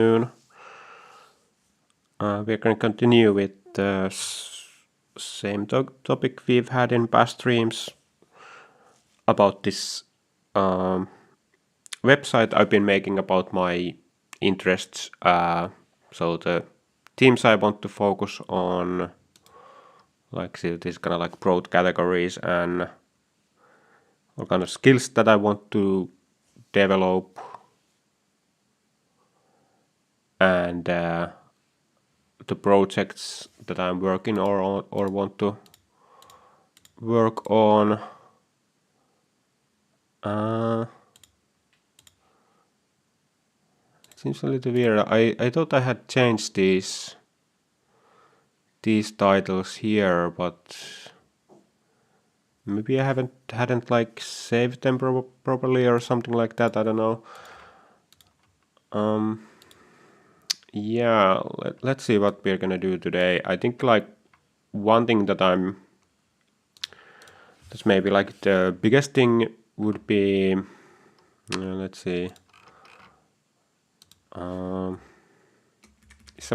We're going to continue with the same topic we've had in past streams about this website I've been making about my interests. So the themes I want to focus on, like these kind of like broad categories and all kind of skills that I want to develop, and the projects that I'm working or want to work on. It seems a little weird. I thought I had changed these titles here, but maybe I hadn't like saved them properly or something like that. I don't know. Yeah, let's see what we're gonna do today. I think like one thing that's maybe like the biggest thing would be, let's see, some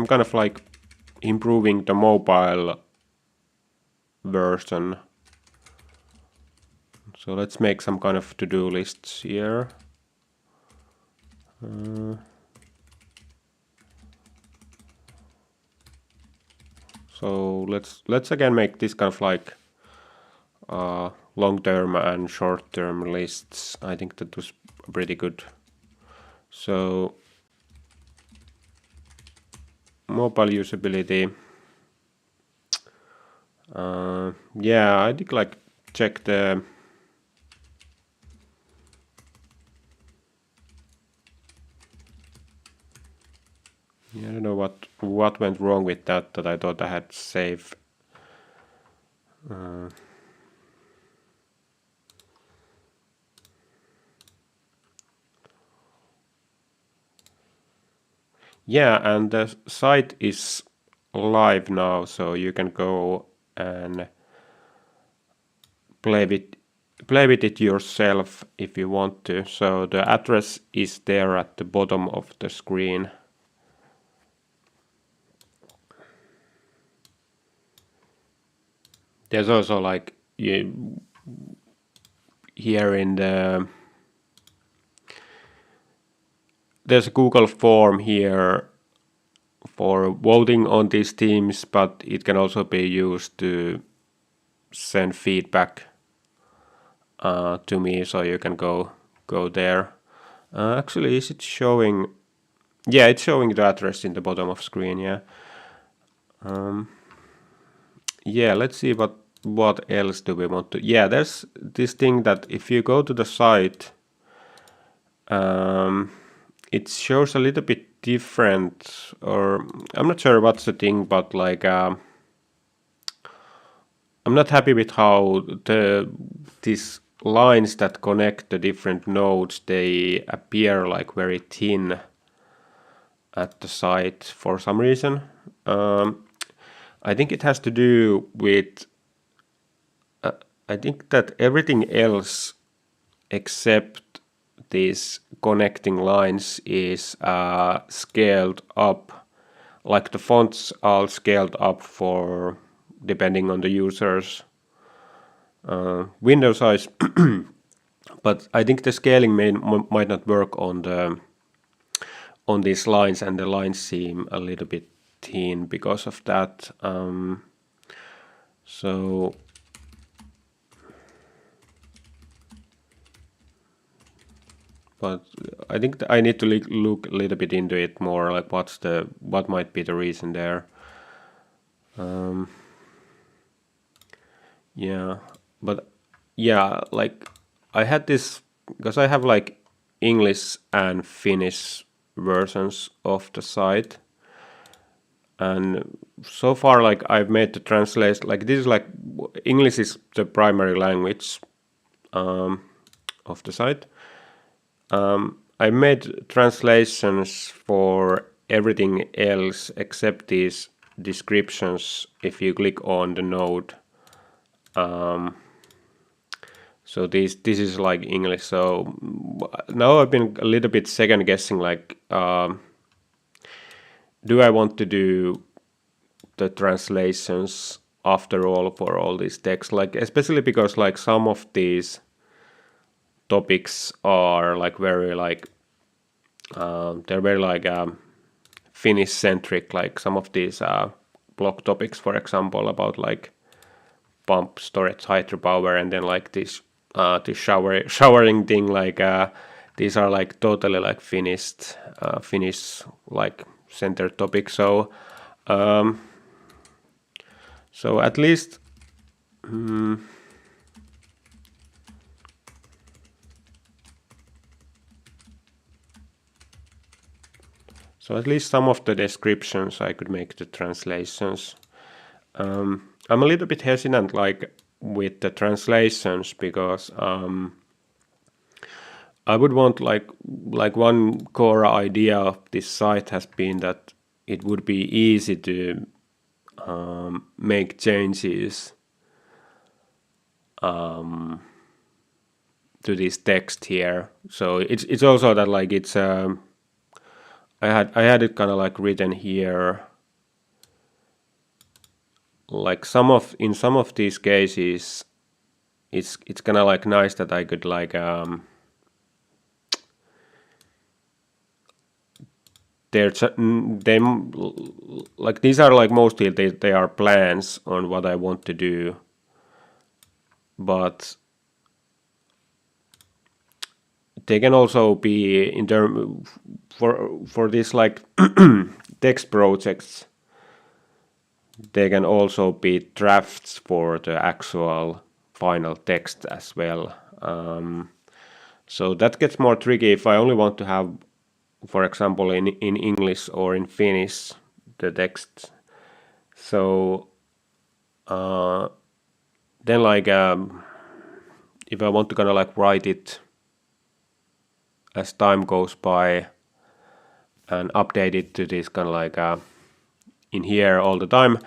kind of like improving the mobile version. So let's make some kind of to-do lists here. So let's again make this kind of like long-term and short-term lists. I think that was pretty good. So mobile usability. Yeah, I think like check the I don't know what went wrong with that I thought I had save. Yeah, and the site is live now, so you can go and play with it yourself if you want to. So the address is there at the bottom of the screen. There's also like here in there's a Google form here for voting on these themes, but it can also be used to send feedback to me, so you can go there. Actually, is it showing? Yeah, it's showing the address in the bottom of screen. Yeah. Yeah, let's see what else do we want to. Yeah, there's this thing that if you go to the site, it shows a little bit different, or I'm not sure what's the thing, but like I'm not happy with how these lines that connect the different nodes, they appear like very thin at the site for some reason. I think it has to do with I think that everything else except these connecting lines is scaled up, like the fonts are scaled up for depending on the user's window size. But I think the scaling might not work on these lines, and the lines seem a little bit thin because of that. So but I think I need to look a little bit into it more, like what might be the reason there. Yeah, but yeah, like I had this because I have like English and Finnish versions of the site, and so far like I've made the translation, like this is like English is the primary language of the site. I made translations for everything else except these descriptions if you click on the node. So this is like English. So now I've been a little bit second guessing, like do I want to do the translations after all for all these texts, like especially because like some of these topics are like very like they're very like Finnish centric, like some of these blog topics, for example, about like pump storage hydropower, and then like this showering thing, like these are like totally like Finnish like centered topics. So so at least so at least some of the descriptions I could make the translations. I'm a little bit hesitant like with the translations because I would want like one core idea of this site has been that it would be easy to make changes to this text here. So it's also that like it's I had it kind of like written here, like in some of these cases it's kind of like nice that I could like they like these are like mostly they are plans on what I want to do, but they can also be in term for these like text projects. They can also be drafts for the actual final text as well. So that gets more tricky if I only want to have, for example, in English or in Finnish, the text. So then like if I want to kind of like write it as time goes by and update it to this kind of like in here all the time,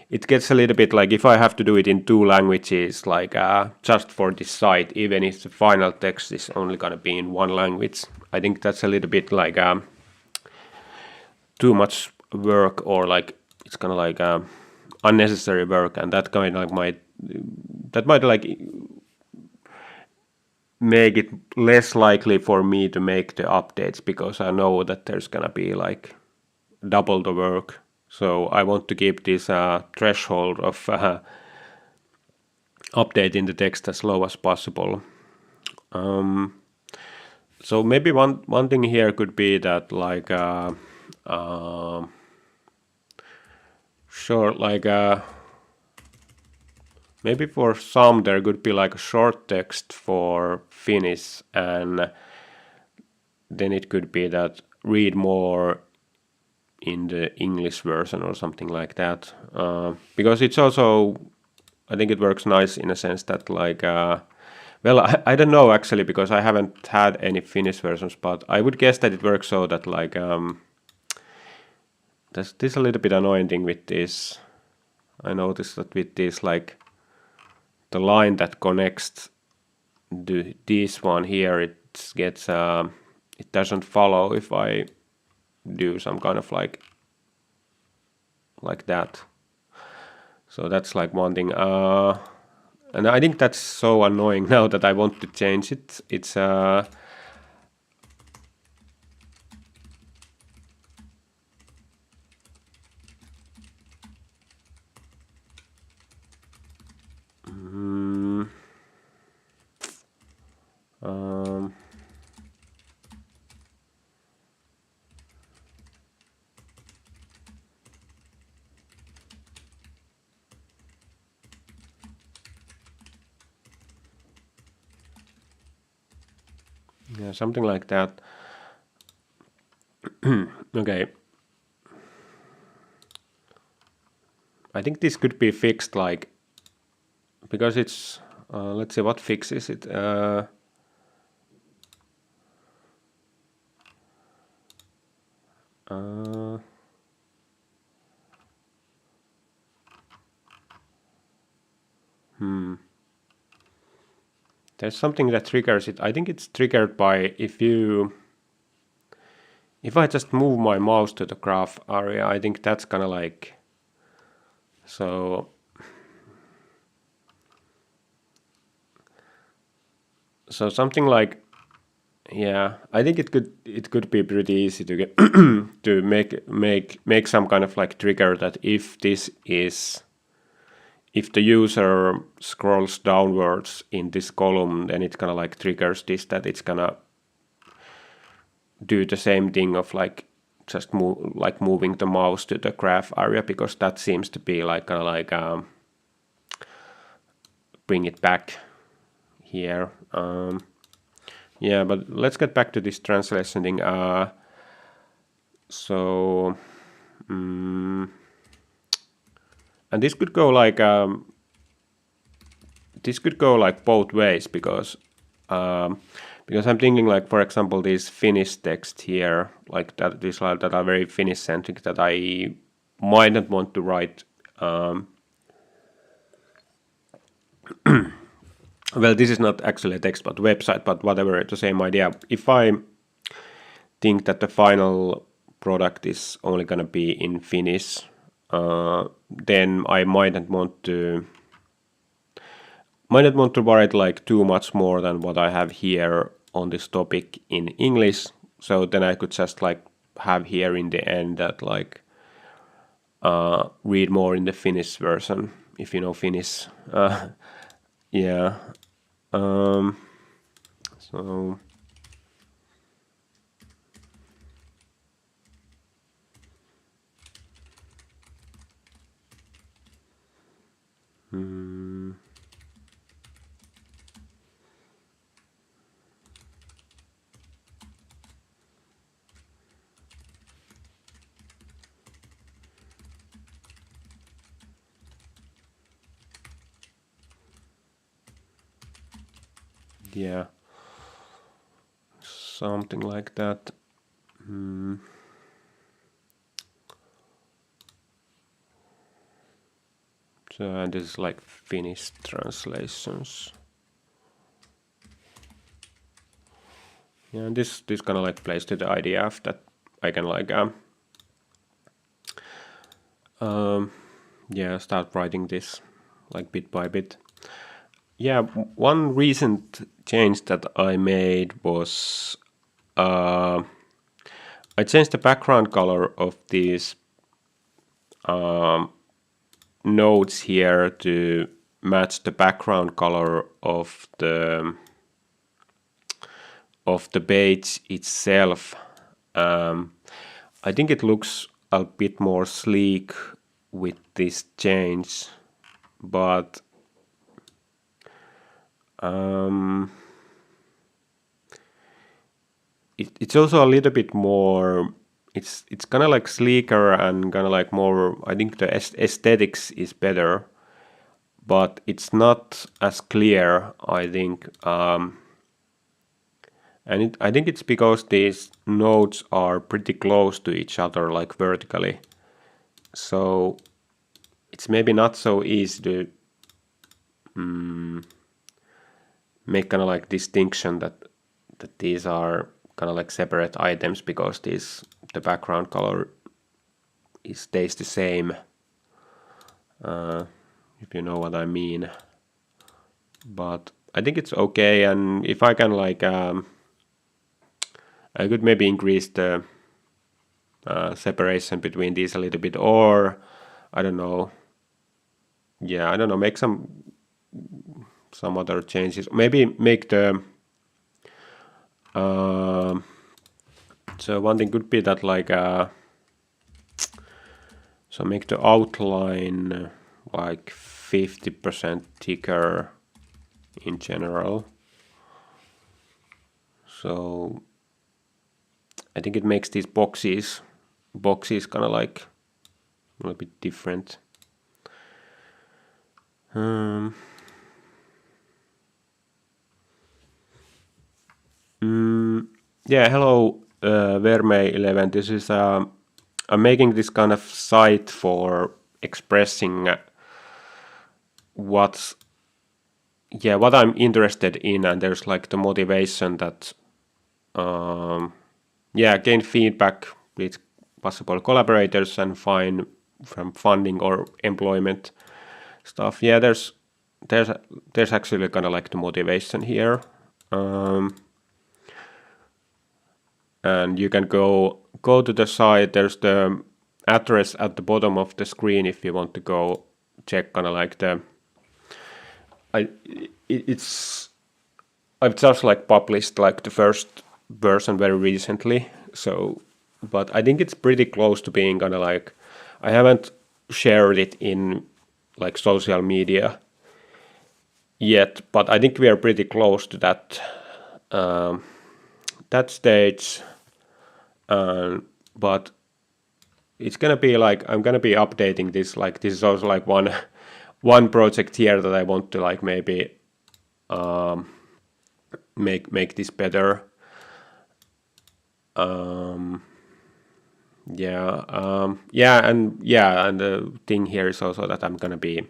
it gets a little bit like if I have to do it in two languages, like just for this site, even if the final text is only gonna be in one language, I think that's a little bit like too much work, or like it's kind of like unnecessary work, and that kind of like might like make it less likely for me to make the updates because I know that there's gonna be like double the work. So I want to keep this threshold of updating the text as low as possible. So maybe one thing here could be that like sure, like maybe for some there could be like a short text for Finnish, and then it could be that read more in the English version or something like that. Because it's also, I think it works nice in a sense that like, well, I don't know actually because I haven't had any Finnish versions, but I would guess that it works so that like, this a little bit annoying thing with this. I noticed that with this like, the line that connects this one here, it gets, it doesn't follow if I do some kind of like that. So that's like one thing. And I think that's so annoying now that I want to change it. It's yeah, something like that. Okay. I think this could be fixed like, because it's, let's see, what fix is it? There's something that triggers it. I think it's triggered by if you if I just move my mouse to the graph area, I think that's kind of like, so something like, yeah, I think it could be pretty easy to get to make some kind of like trigger that if the user scrolls downwards in this column, then it kind of like triggers this, that it's gonna do the same thing of like just moving the mouse to the graph area, because that seems to be like kind of like bring it back here. Yeah, but let's get back to this translation thing. So, and this could go like both ways, because I'm thinking like, for example, this Finnish text here, like that, these that are very Finnish centric, that I might not want to write. Well, this is not actually a text, but website, but whatever, the same idea. If I think that the final product is only going to be in Finnish, then I might not want to write like too much more than what I have here on this topic in English. So then I could just like have here in the end that like read more in the Finnish version, if you know Finnish. Yeah. So yeah, something like that. So, and this is like Finnish translations. Yeah, and this kind of like plays to the idea of that I can like yeah, start writing this like bit by bit. Yeah, one recent change that I made was I changed the background color of these nodes here to match the background color of the page itself. I think it looks a bit more sleek with this change, but it's also a little bit more, it's kind of like sleeker and kind of like more, I think the aesthetics is better, but it's not as clear, I think. And I think it's because these nodes are pretty close to each other, like vertically. So it's maybe not so easy to make kind of like distinction that these are kind of like separate items, because the background color stays the same. If you know what I mean. But I think it's okay, and if I can like I could maybe increase the separation between these a little bit, or I don't know. Yeah, I don't know. Make some other changes. Maybe make the. So one thing could be that like. So make the outline like 50% thicker in general. So I think it makes these boxes kind of like a little bit different. Yeah, hello Verme11. This is I'm making this kind of site for expressing what I'm interested in, and there's like the motivation that gain feedback with possible collaborators and find from funding or employment stuff. Yeah, there's actually kind of like the motivation here. And you can go to the site. There's the address at the bottom of the screen if you want to go check kind of like the I've just like published like the first version very recently, so but I think it's pretty close to being kind of like, I haven't shared it in like social media yet, but I think we are pretty close to that that stage. But it's gonna be like, I'm gonna be updating this. Like this is also like one project here that I want to like maybe make this better. And the thing here is also that I'm gonna be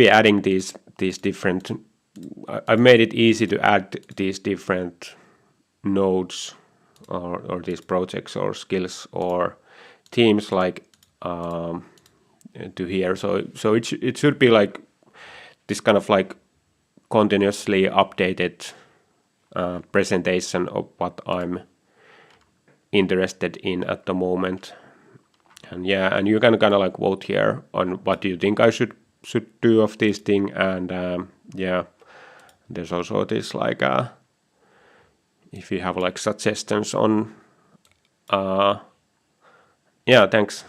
adding these different. I've made it easy to add these different nodes or these projects or skills or teams like to here. So it should be like this kind of like continuously updated presentation of what I'm interested in at the moment. And you can kind of like vote here on what do you think I should do of this thing. And there's also this like if you have like suggestions on thanks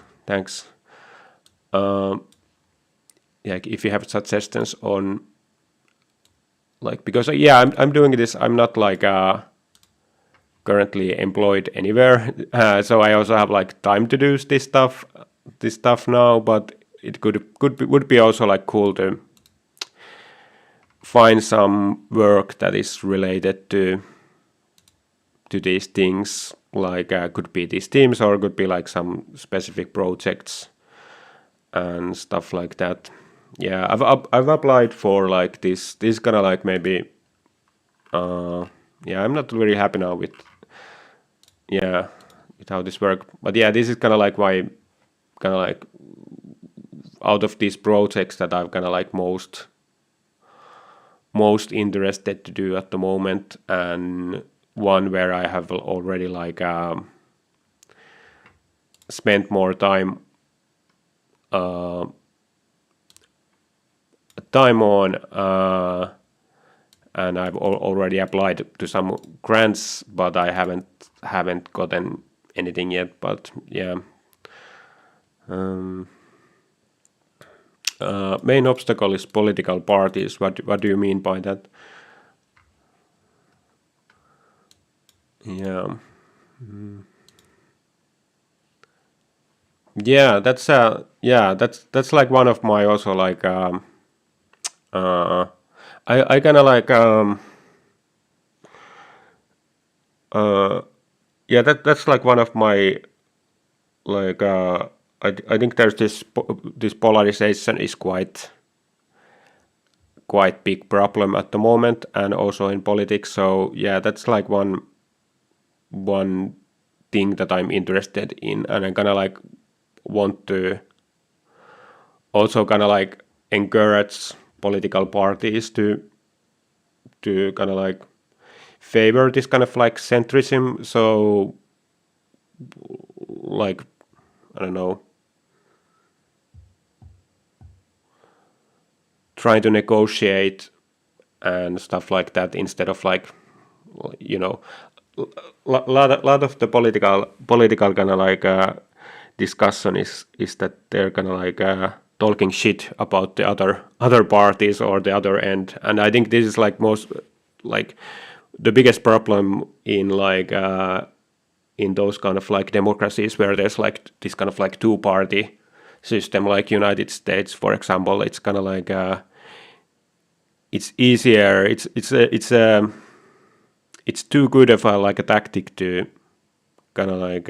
if you have suggestions on like, because I'm doing this, I'm not like currently employed anywhere, so I also have like time to do this stuff now, but it would be also like cool to find some work that is related to these things, like could be these teams or could be like some specific projects and stuff like that. Yeah, I've applied for like this kind of like maybe I'm not very happy now with how this works, but this is kind of like why kind of like out of these projects that I've kind of like most interested to do at the moment, and one where I have already like spent more time on, and I've already applied to some grants, but I haven't gotten anything yet. But main obstacle is political parties. What do you mean by that? That's like one of my also like I kind of like that's like one of my like I think there's this polarization is quite big problem at the moment, and also in politics. So that's like one thing that I'm interested in, and I kind of like want to also kind of like encourage political parties to kind of like favor this kind of like centrism. So like, I don't know, trying to negotiate and stuff like that, instead of like, you know, lot of the political kind of like discussion is that they're kind of like talking shit about the other parties or the other end, and I think this is like most like the biggest problem in like in those kind of like democracies where there's like this kind of like two-party system, like United States, for example. It's kind of like it's easier. It's too good of a like a tactic to kind of like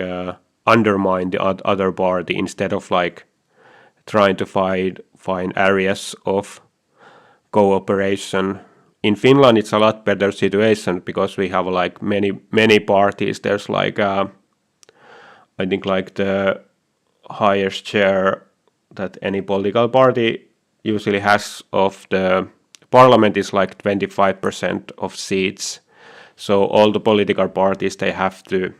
undermine the other party, instead of like trying to find areas of cooperation in Finland it's a lot better situation because we have like many parties. There's like I think like the highest share that any political party usually has of the parliament is like 25% of seats. So all the political parties they have to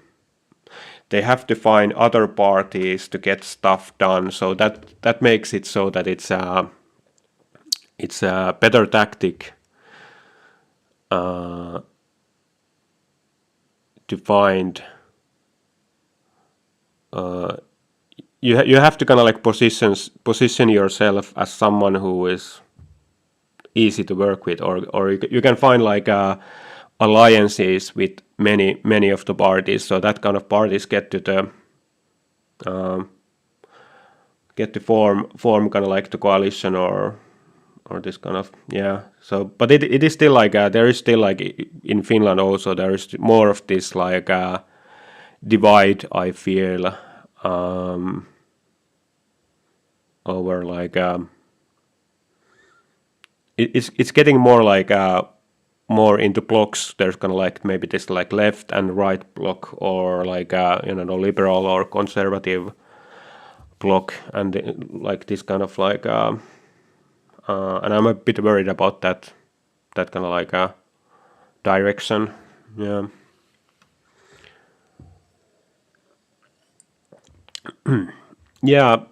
find other parties to get stuff done. So that makes it so that it's a better tactic to find. You have to kind of like position yourself as someone who is easy to work with, or you can find like alliances with many of the parties, so that kind of parties get to form kind of like the coalition or this kind of, yeah. So but it is still like there is still like in Finland also there is more of this like divide, I feel, over like it's getting more like more into blocks. There's kind of like maybe this like left and right block, or like liberal or conservative block, and like this kind of like and I'm a bit worried about that kind of like direction. Yeah. Yeah.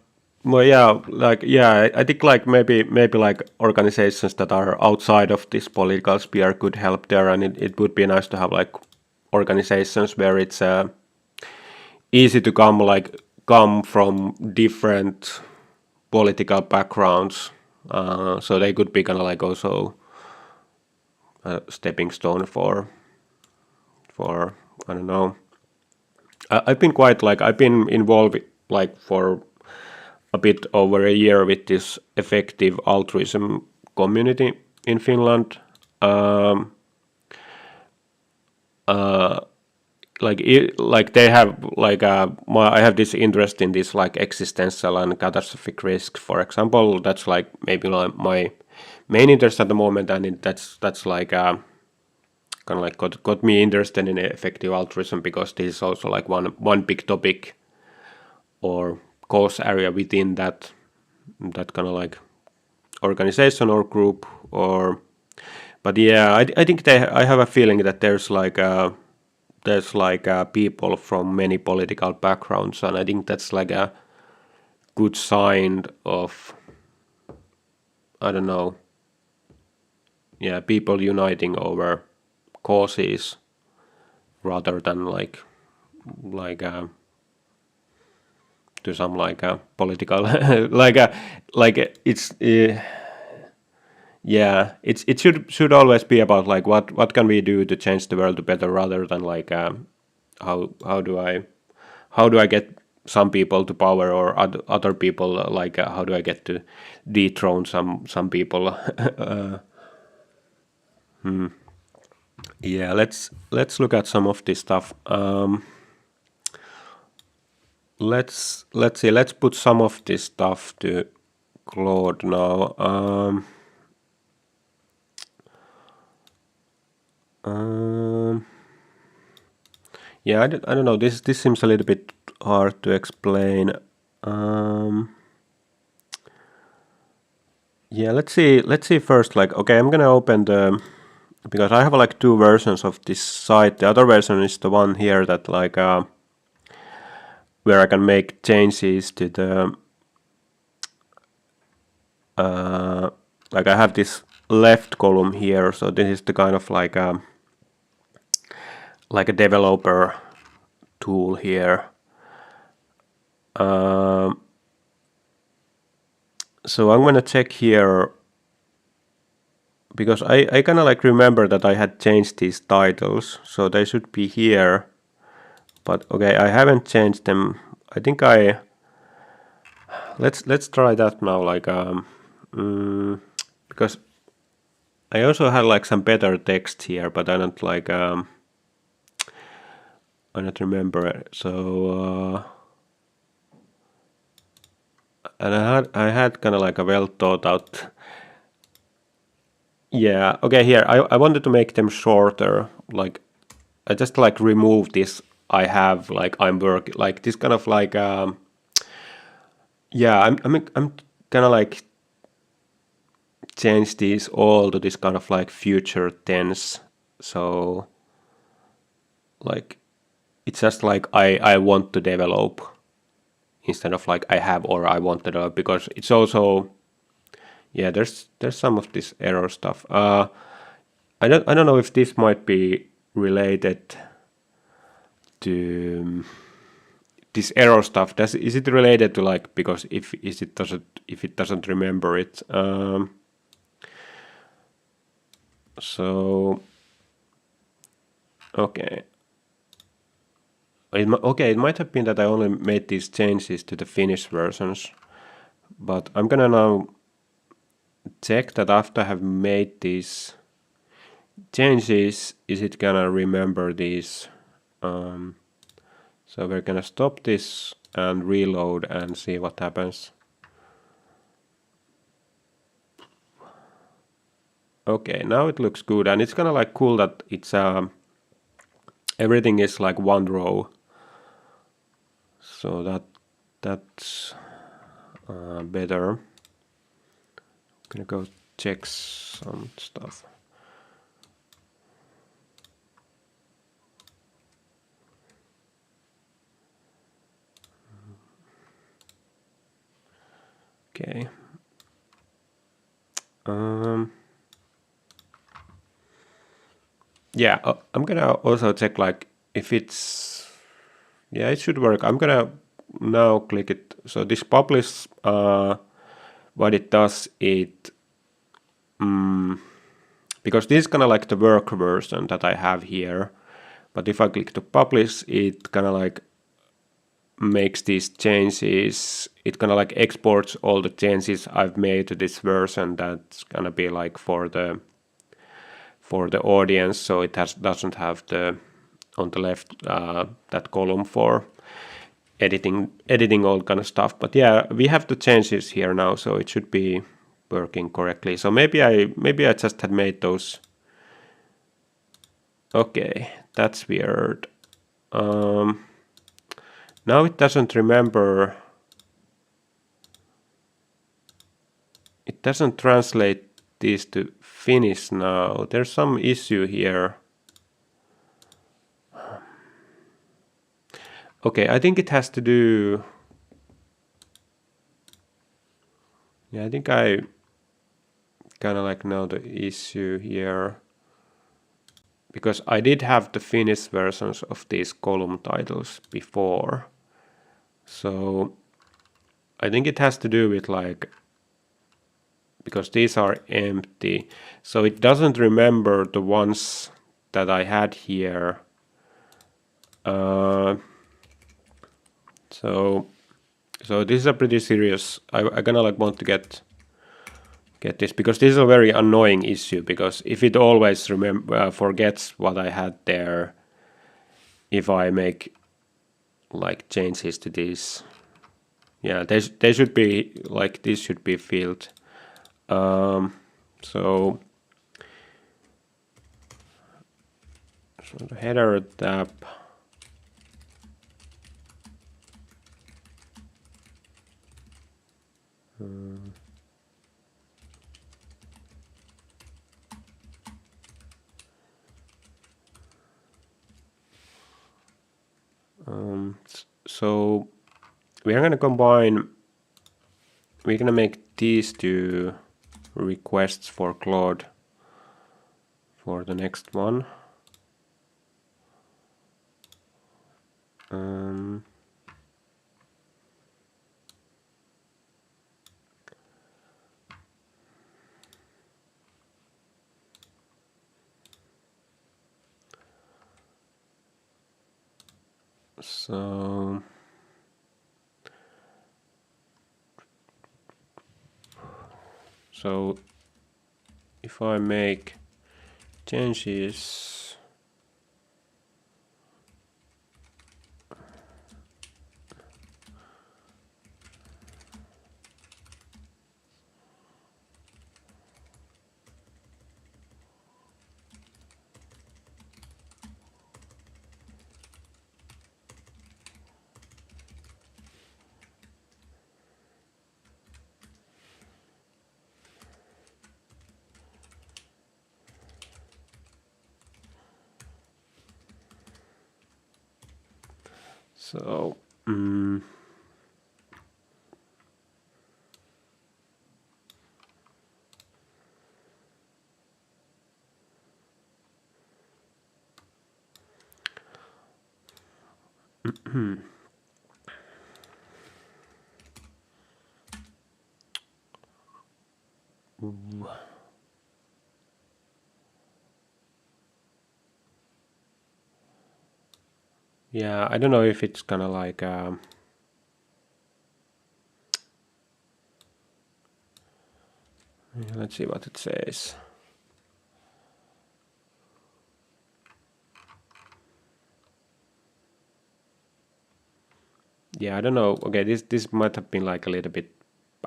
Well, yeah, like yeah, I think like maybe like organizations that are outside of this political sphere could help there, and it would be nice to have like organizations where it's easy to come from different political backgrounds, so they could be kind of like also a stepping stone for I don't know. I've been quite like I've been involved like for a bit over a year with this effective altruism community in Finland. Like they have like I have this interest in this like existential and catastrophic risk, for example. That's like maybe like my main interest at the moment, and that's like kind of like got me interested in effective altruism, because this is also like one big topic or cause area within that kind of like organization or group. Or but yeah, I think I have a feeling that there's like people from many political backgrounds, and I think that's like a good sign of, I don't know, yeah, people uniting over causes rather than like to some like a political like it's yeah, it should always be about like what can we do to change the world to better, rather than like how do I get some people to power, or other people like how do I get to dethrone some people. Yeah, let's look at some of this stuff. Let's see. Let's put some of this stuff to Claude now. Yeah, I don't know. This seems a little bit hard to explain. Yeah, let's see first. Like, okay, I'm gonna open because I have like two versions of this site. The other version is the one here that like where I can make changes to the like I have this left column here. So this is the kind of like a developer tool here. So I'm gonna check here, because I kind of like remember that I had changed these titles, so they should be here. But okay, I haven't changed them. I think let's try that now. Like because I also had like some better text here, but I don't like I don't remember it. So and I had kind of like a well thought out Yeah, okay, here, I wanted to make them shorter. Like, I just like remove this. I have like I'm working like this kind of like yeah, I'm kind of like change these all to this kind of like future tense. So like it's just like I want to develop instead of like I have or I want to develop, because it's also, yeah, there's some of this error stuff. I don't know if this might be related to this error stuff. Is it related to like, because if it doesn't remember it, so okay. Okay, it might have been that I only made these changes to the Finnish versions, but I'm gonna now check that after I have made these changes, is it gonna remember these? So we're gonna stop this and reload and see what happens. Okay, now it looks good, and it's kind of like cool that it's everything is like one row. So that's better. I'm gonna go check some stuff. Okay. Yeah, I'm gonna also check like if it's, yeah, it should work. I'm gonna now click it. So this publish, what it does, it because this is kind of like the work version that I have here. But if I click to publish, it kind of like makes these changes. It kind of like exports all the changes I've made to this version. That's gonna be like for the audience. So it doesn't have the on the left that column for editing all kind of stuff. But yeah, we have the changes here now, so it should be working correctly. So maybe I just had made those. Okay, that's weird. Now it doesn't remember. It doesn't translate these to Finnish now. There's some issue here. Okay, I think it has to do. Yeah, I think I kind of like know the issue here, because I did have the Finnish versions of these column titles before. So I think it has to do with like, because these are empty, so it doesn't remember the ones that I had here. So this is a pretty serious. I gonna like want to get this, because this is a very annoying issue, because if it always forgets what I had there, if I make like changes to these, yeah, they should be like, this should be filled. So the header tab. So we are going to combine, we're going to make these two requests for Claude for the next one. So if I make changes, So yeah, I don't know if it's gonna like let's see what it says. Yeah, I don't know. Okay, this might have been like a little bit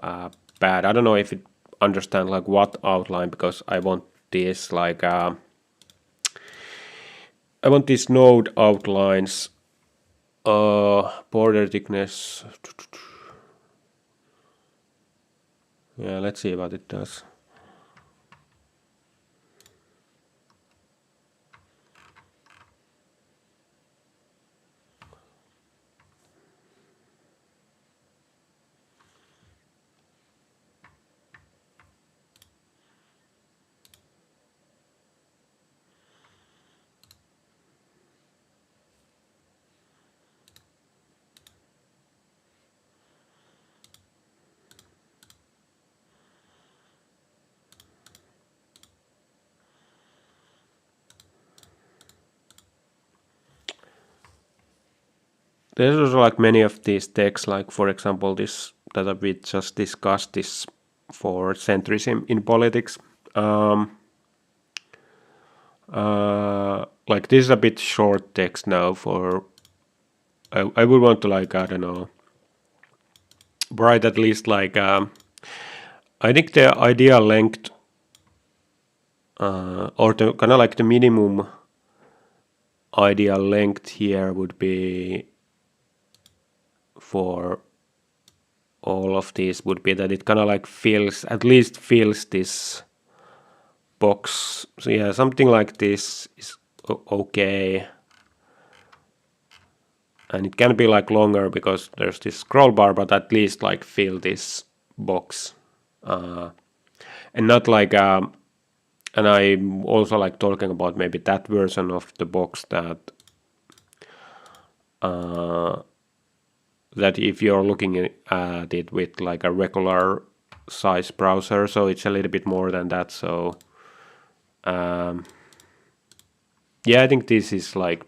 bad. I don't know if it understand like what outline, because I want this like I want these node outlines, border thickness. Yeah, let's see what it does. There's also like many of these texts, like for example this that we just discussed, this for centrism in politics. Like this is a bit short text now for. I would want to like I don't know, write at least like I think the ideal length or the kind of like the minimum ideal length here would be for all of these would be that it kind of like fills, at least fills this box. So yeah, something like this is okay. And it can be like longer because there's this scroll bar, but at least like fill this box. And not like, and I'm also like talking about maybe that version of the box that that if you're looking at it with like a regular size browser, so it's a little bit more than that. So yeah, I think this is like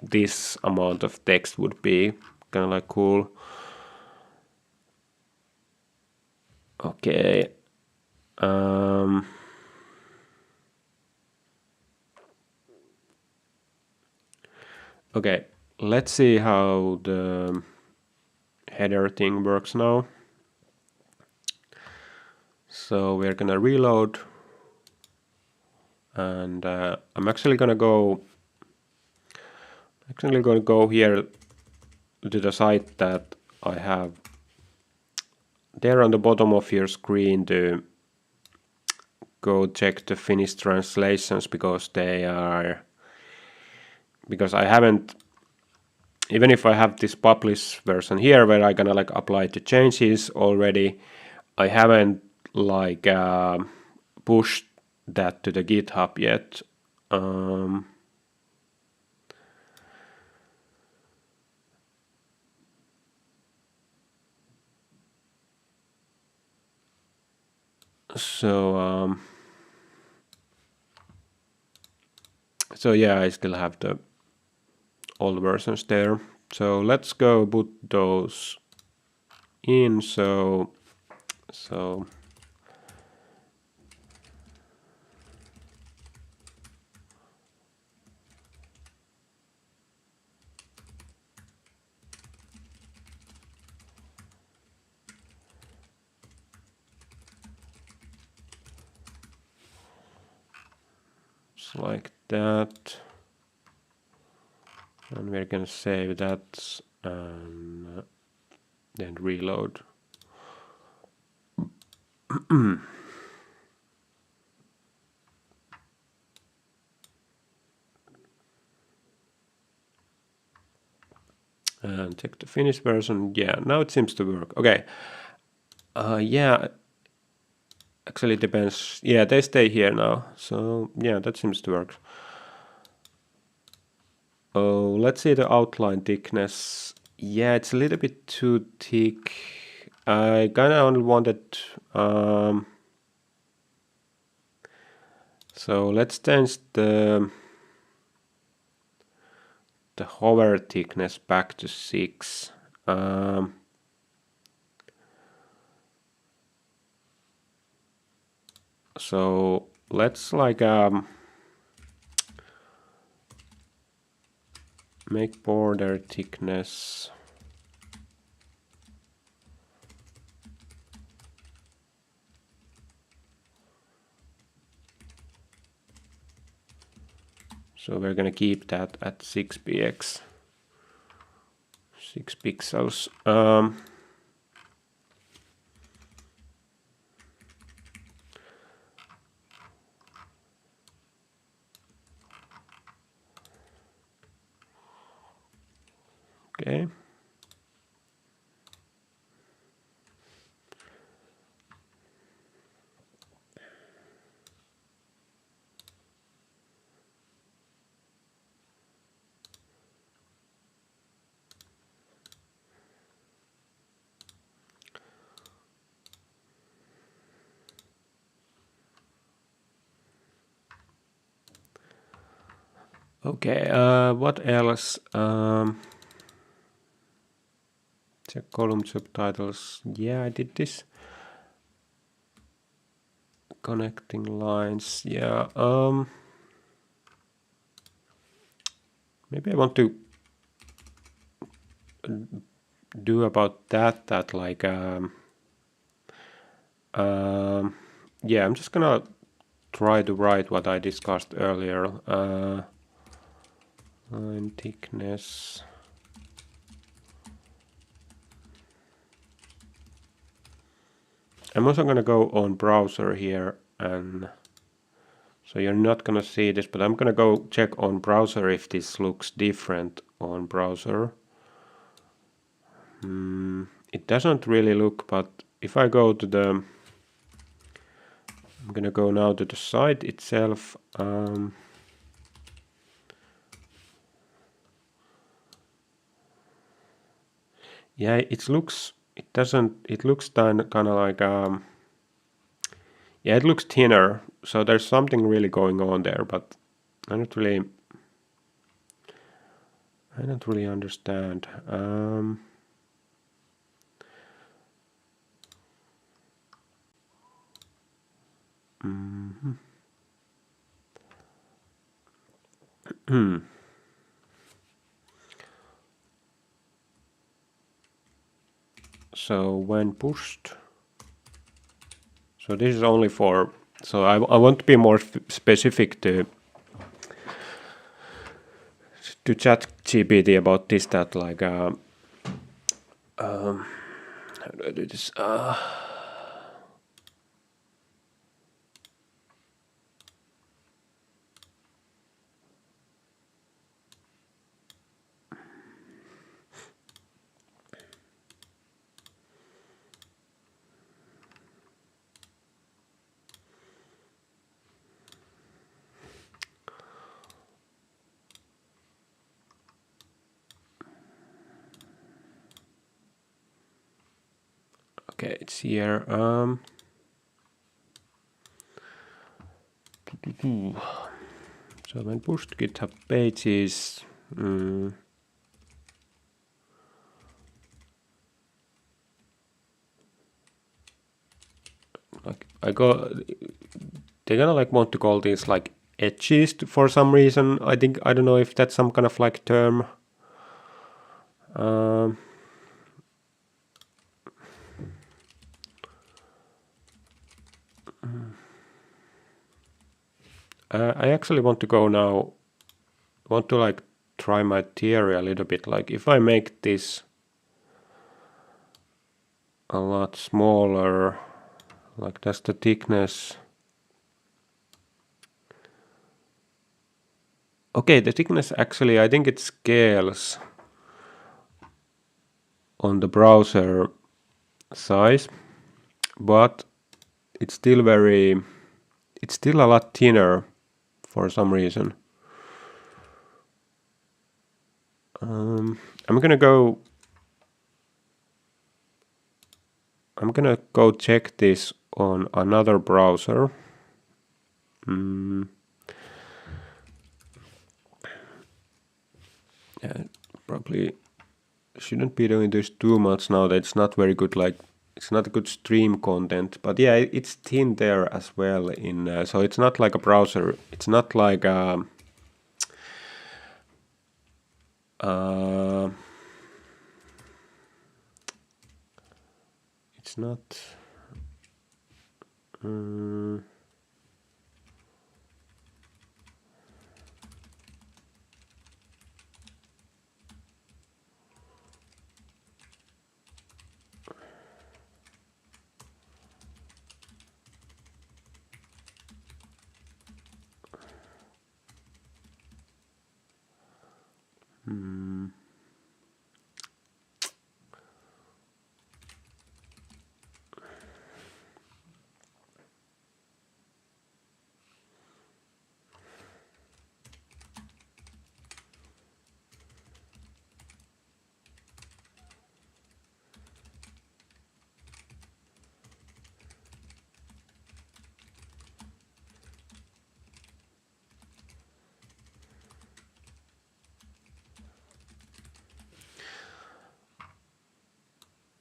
this amount of text would be kind of like cool. Okay. Okay, let's see how the header thing works now. So we're gonna reload, and I'm actually gonna go here to the site that I have there on the bottom of your screen to go check the Finnish translations, because I haven't, even if I have this published version here where I gonna like apply the changes already, I haven't like pushed that to the GitHub yet. So yeah, I still have the old versions there. So let's go put those in. So it's like that, and we're gonna save that and then reload. and check the Finnish version. Yeah, now it seems to work. Okay. Yeah, actually it depends. Yeah, they stay here now. So yeah, that seems to work. Oh, let's see the outline thickness. Yeah, it's a little bit too thick. I kinda only wanted so let's change the hover thickness back to 6. So let's like make border thickness so we're gonna keep that at 6px, 6 pixels. Okay. Okay, what else? Check column subtitles. Yeah, I did this. Connecting lines. Yeah. Maybe I want to do about that like yeah, I'm just gonna try to write what I discussed earlier. Line thickness. I'm also gonna go on browser here, and so you're not gonna see this, but I'm gonna go check on browser if this looks different on browser. It doesn't really look, but if I go to the, I'm gonna go now to the site itself. Yeah, it looks, it doesn't, it looks kind of like, yeah, it looks thinner. So there's something really going on there, but I don't really understand. So when pushed, so this is only for, so I want to be more specific to ChatGPT about this, that like, how do I do this? Okay, it's here. So when pushed GitHub pages, like I go, they're gonna like want to call these like edges for some reason. I think, I don't know if that's some kind of like term. I actually want to go now, want to like try my theory a little bit. Like if I make this a lot smaller, like that's the thickness. Okay, the thickness actually, I think it scales. on the browser size, but it's still a lot thinner for some reason. I'm gonna go check this on another browser. Yeah, probably shouldn't be doing this too much now. That's not very good. Like, it's not a good stream content. But yeah, it's thin there as well. So it's not like a browser. It's not like it's not.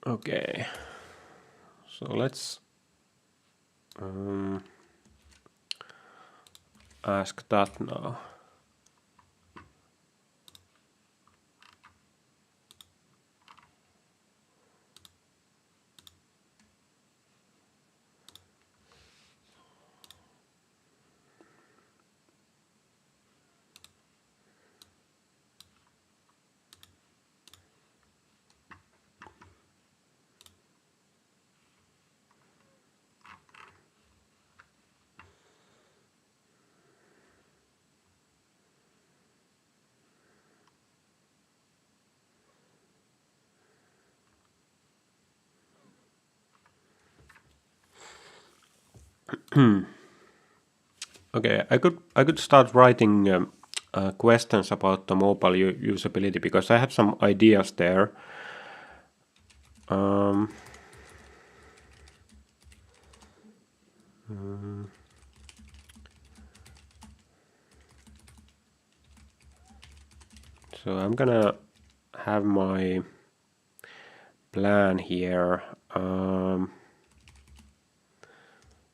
Okay, so let's ask that now. Okay, I could start writing questions about the mobile usability, because I have some ideas there. So I'm gonna have my plan here.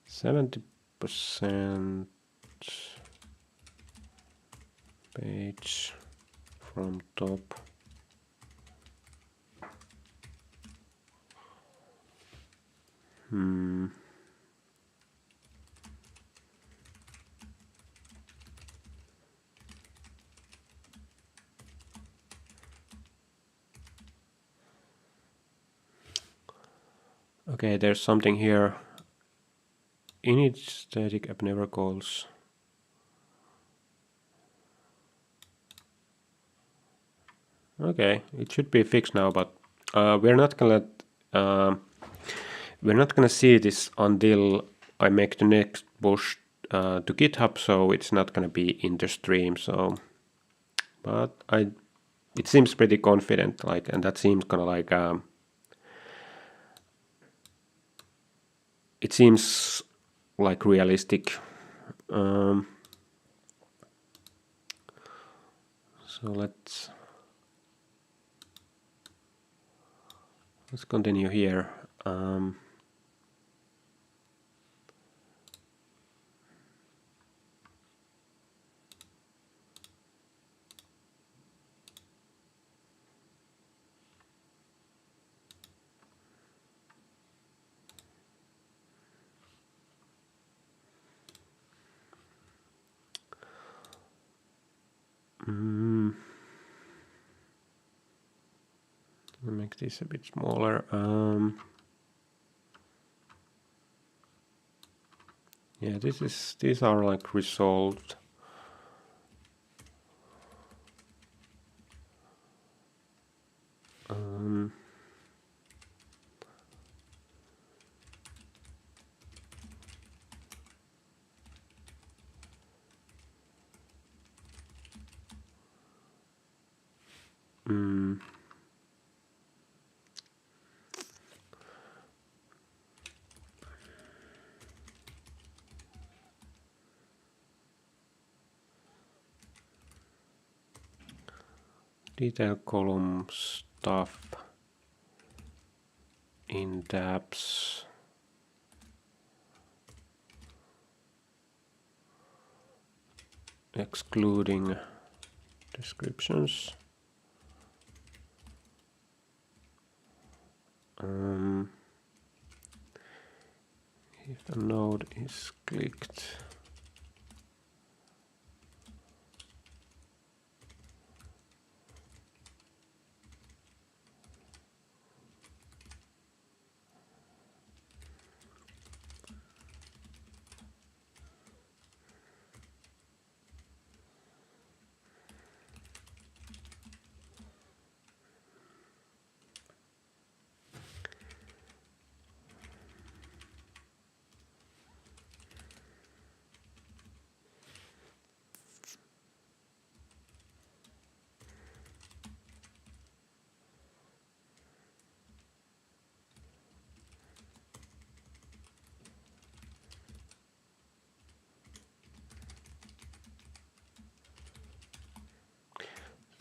70% page from top. Okay, there's something here. Init static app never calls. Okay, it should be fixed now, but we're not gonna see this until I make the next push to GitHub, so it's not gonna be in the stream. So, but it seems pretty confident, like, and that seems kind of like it seems like realistic. So let's continue here. I'll make this a bit smaller. Yeah, these are like resolved. detail column stuff in tabs. Excluding descriptions. If the node is clicked,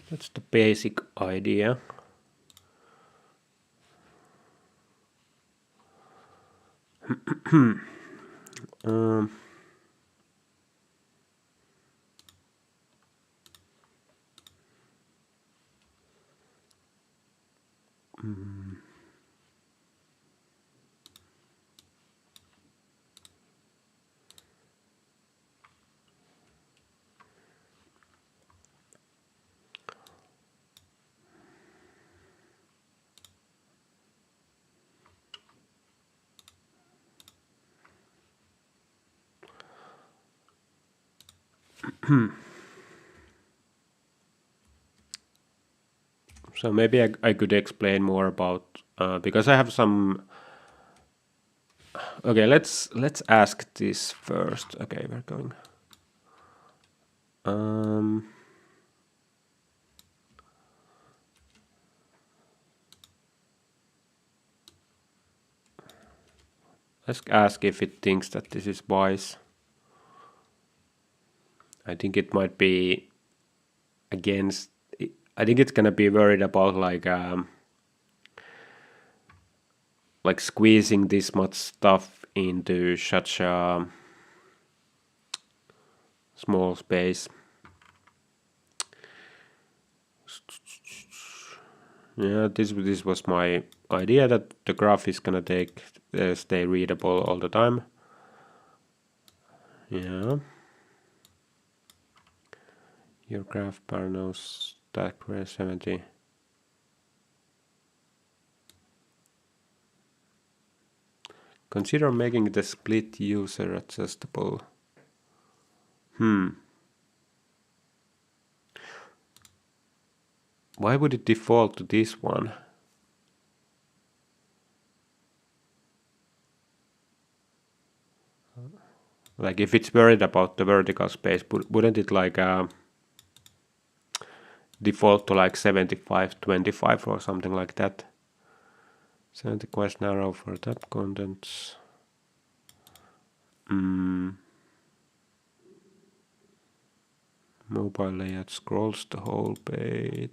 that's the basic idea. So maybe I could explain more about because I have some. Okay, let's ask this first. Okay, we're going. Let's ask if it thinks that this is wise. I think it might be against. I think it's gonna be worried about like squeezing this much stuff into such a small space. Yeah, this was my idea, that the graph is gonna stay readable all the time. Yeah. Your graph bar knows stack where 70. Consider making the split user adjustable. Why would it default to this one? Like if it's worried about the vertical space, wouldn't it like default to like 75-25 or something like that? 70 quite narrow for tab contents. Mobile layout scrolls the whole page.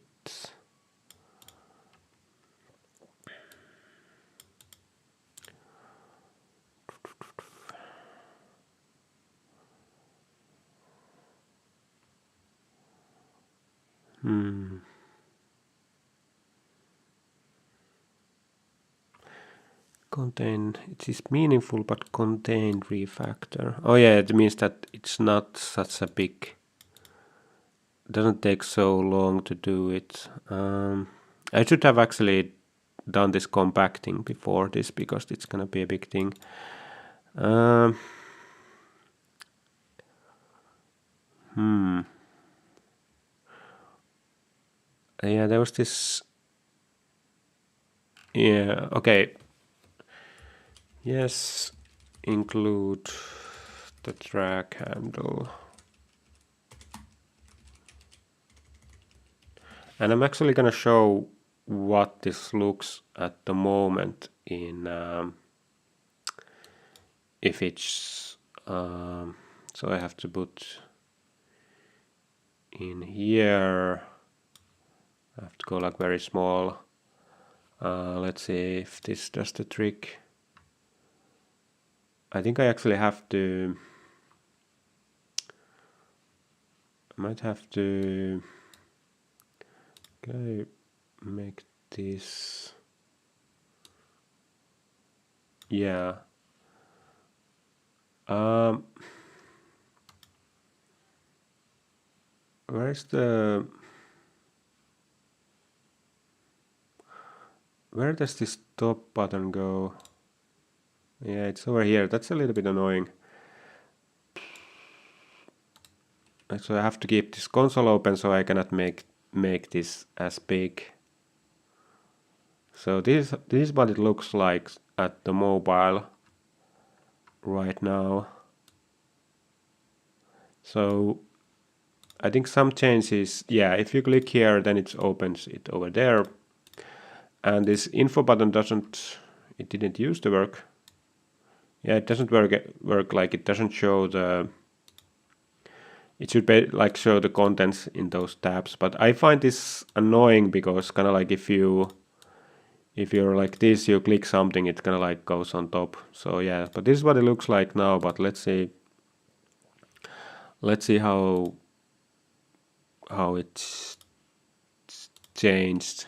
Contain, it is meaningful but contained refactor. Oh yeah, it means that it's not such a big, it doesn't take so long to do it. I should have actually done this compacting before this because it's gonna be a big thing. Yeah, there was this. Yeah, okay. Yes, include the drag handle. And I'm actually gonna show what this looks at the moment in if it's so I have to put in here I have to go like very small. Let's see if this does the trick. I think I actually have to. I might have to. Okay, make this. Yeah. Um, where's the? Where does this top button go? Yeah, it's over here. That's a little bit annoying. So I have to keep this console open so I cannot make this as big. So this is what it looks like at the mobile right now. So I think some changes, yeah, if you click here, then it opens it over there. And this info button it didn't use to work. Yeah, it doesn't work like it doesn't show the, it should be like show the contents in those tabs. But I find this annoying because kind of like if you're like this, you click something, it kind of like goes on top. So yeah, but this is what it looks like now. But let's see how it's changed.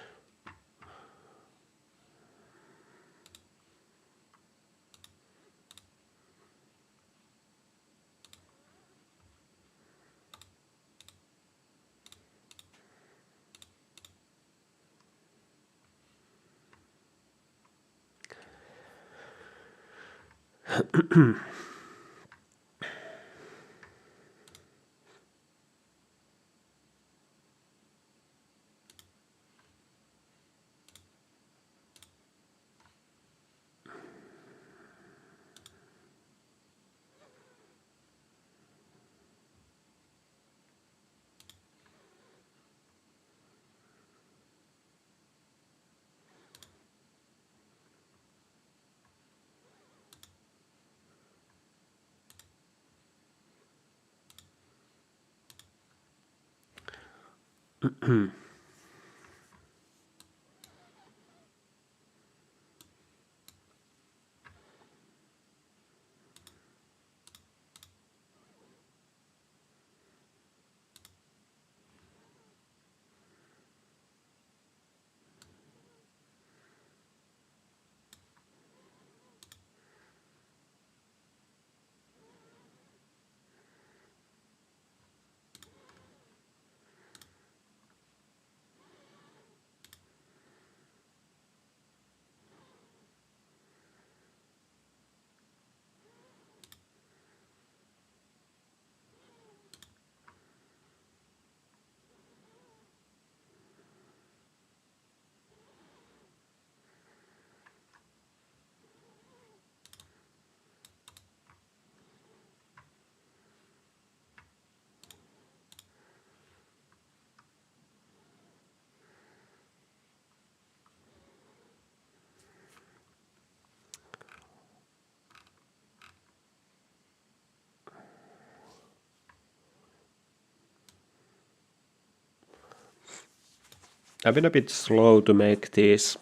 I've been a bit slow to make these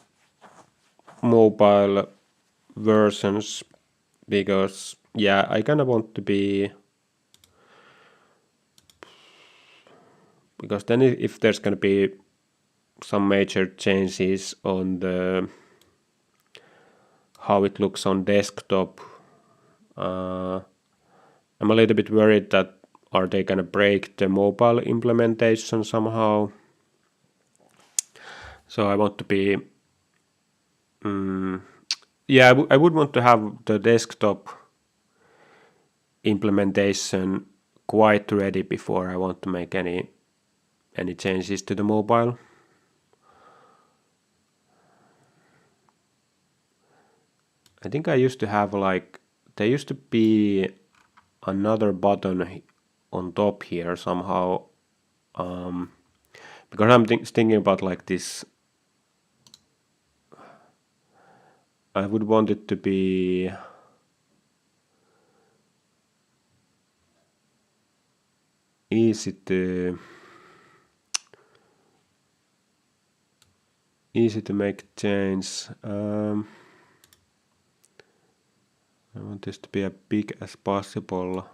mobile versions because yeah, I kind of want to be, because then if there's going to be some major changes on the how it looks on desktop, I'm a little bit worried that are they going to break the mobile implementation somehow. So I want to be, yeah, I would want to have the desktop implementation quite ready before I want to make any changes to the mobile. I think I used to have like, there used to be another button on top here somehow, because I'm thinking about like this. I would want it to be easy to, easy to make change. I want this to be as big as possible.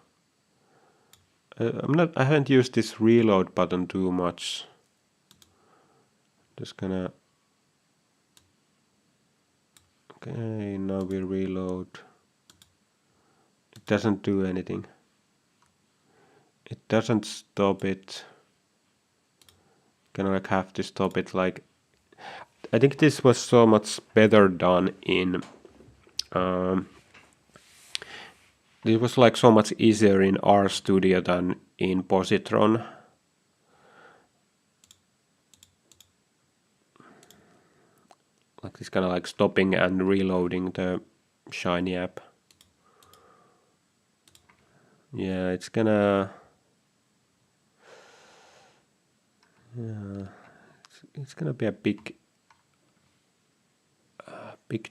I haven't used this reload button too much. Just gonna. Okay, now we reload. It doesn't do anything. It doesn't stop it. Gonna like have to stop it. Like, I think this was so much better done in. It was like so much easier in RStudio than in Positron. Like this kind of like stopping and reloading the Shiny app. Yeah, it's gonna. Yeah, it's gonna be a big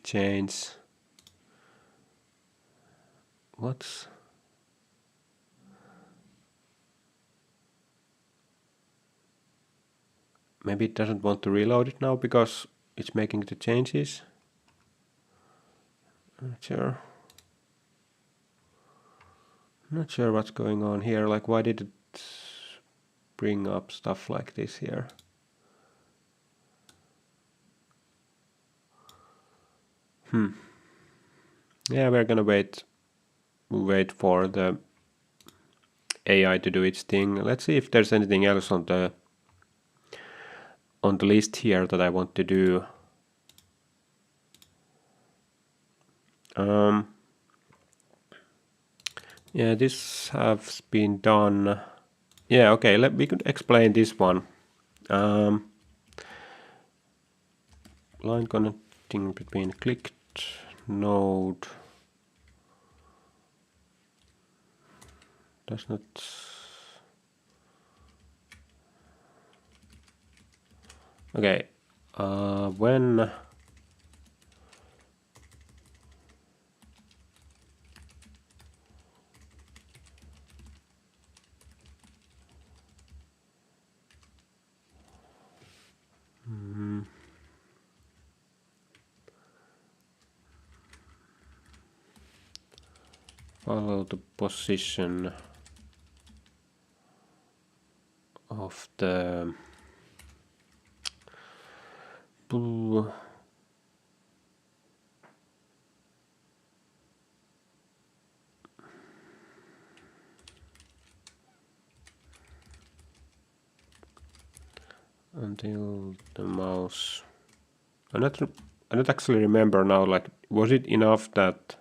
change. What's maybe it doesn't want to reload it now because it's making the changes. Not sure what's going on here. Like, why did it bring up stuff like this here? Yeah, we're gonna wait for the AI to do its thing. Let's see if there's anything else on the list here that I want to do. Yeah, this has been done. Yeah, okay, we could explain this one. Line connecting between clicked node does not. Okay, when follow the position of the until the mouse. I don't actually remember now. Like, was it enough that?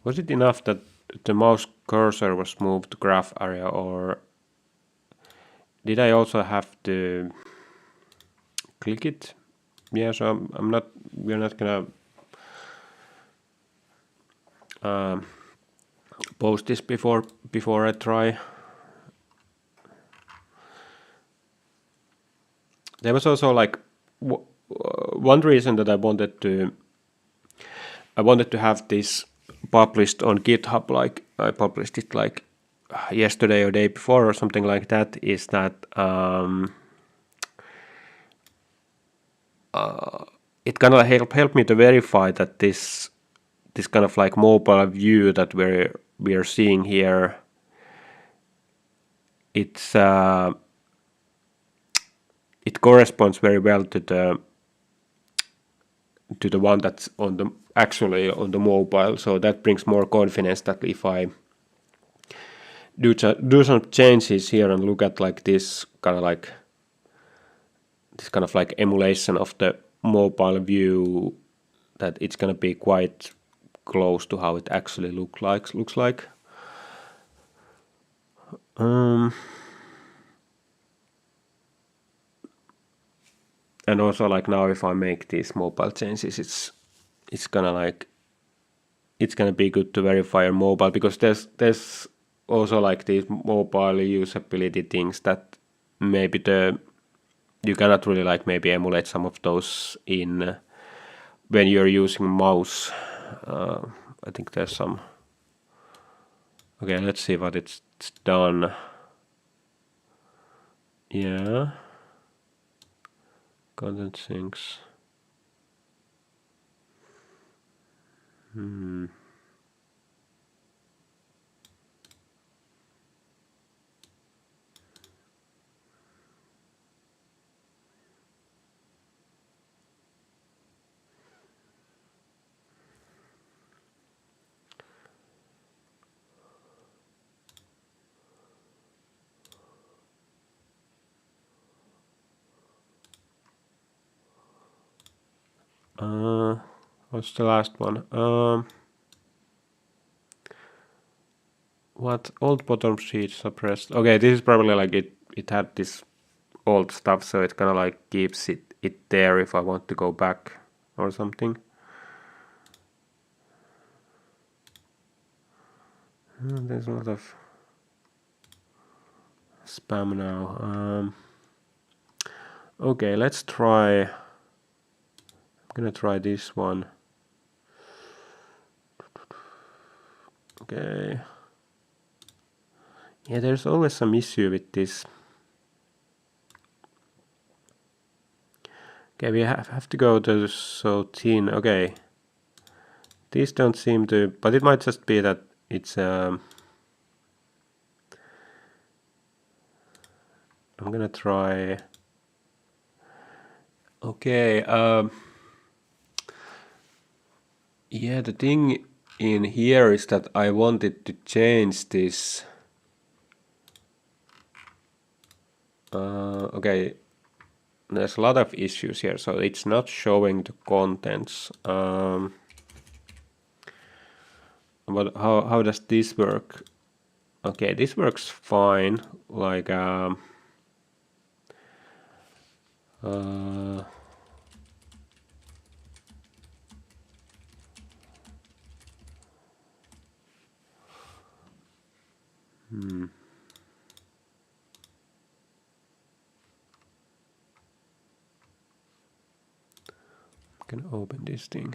Was it enough that the mouse cursor was moved to graph area, or did I also have to click it? Yeah, so I'm not. We're not gonna post this before I try. There was also like one reason that I wanted to have this published on GitHub. Like I published it like yesterday or day before or something like that. Is that it kind of helped me to verify that this kind of like mobile view that we're seeing here, it's it corresponds very well to the one that's actually on the mobile. So that brings more confidence that if I do some changes here and look at like this kind of like emulation of the mobile view, that it's gonna be quite close to how it actually looks like. And also like now if I make these mobile changes, it's gonna be good to verify your mobile, because there's also like these mobile usability things that maybe you cannot really like maybe emulate some of those in when you're using mouse. I think there's some Okay, let's see what it's done. Yeah. Content syncs. What's the last one? What old bottom sheet suppressed? Okay, this is probably like it had this old stuff, so it kind of like keeps it there if I want to go back or something. There's a lot of spam now. Okay, let's try. I'm gonna try this one. Okay. Yeah, there's always some issue with this. Okay, we have to go to so thin. Okay. These don't seem to, but it might just be that it's I'm gonna try. Okay, yeah, the thing in here is that I wanted to change this. Okay, there's a lot of issues here, so it's not showing the contents. But how does this work? Okay, this works fine. Like can open this thing.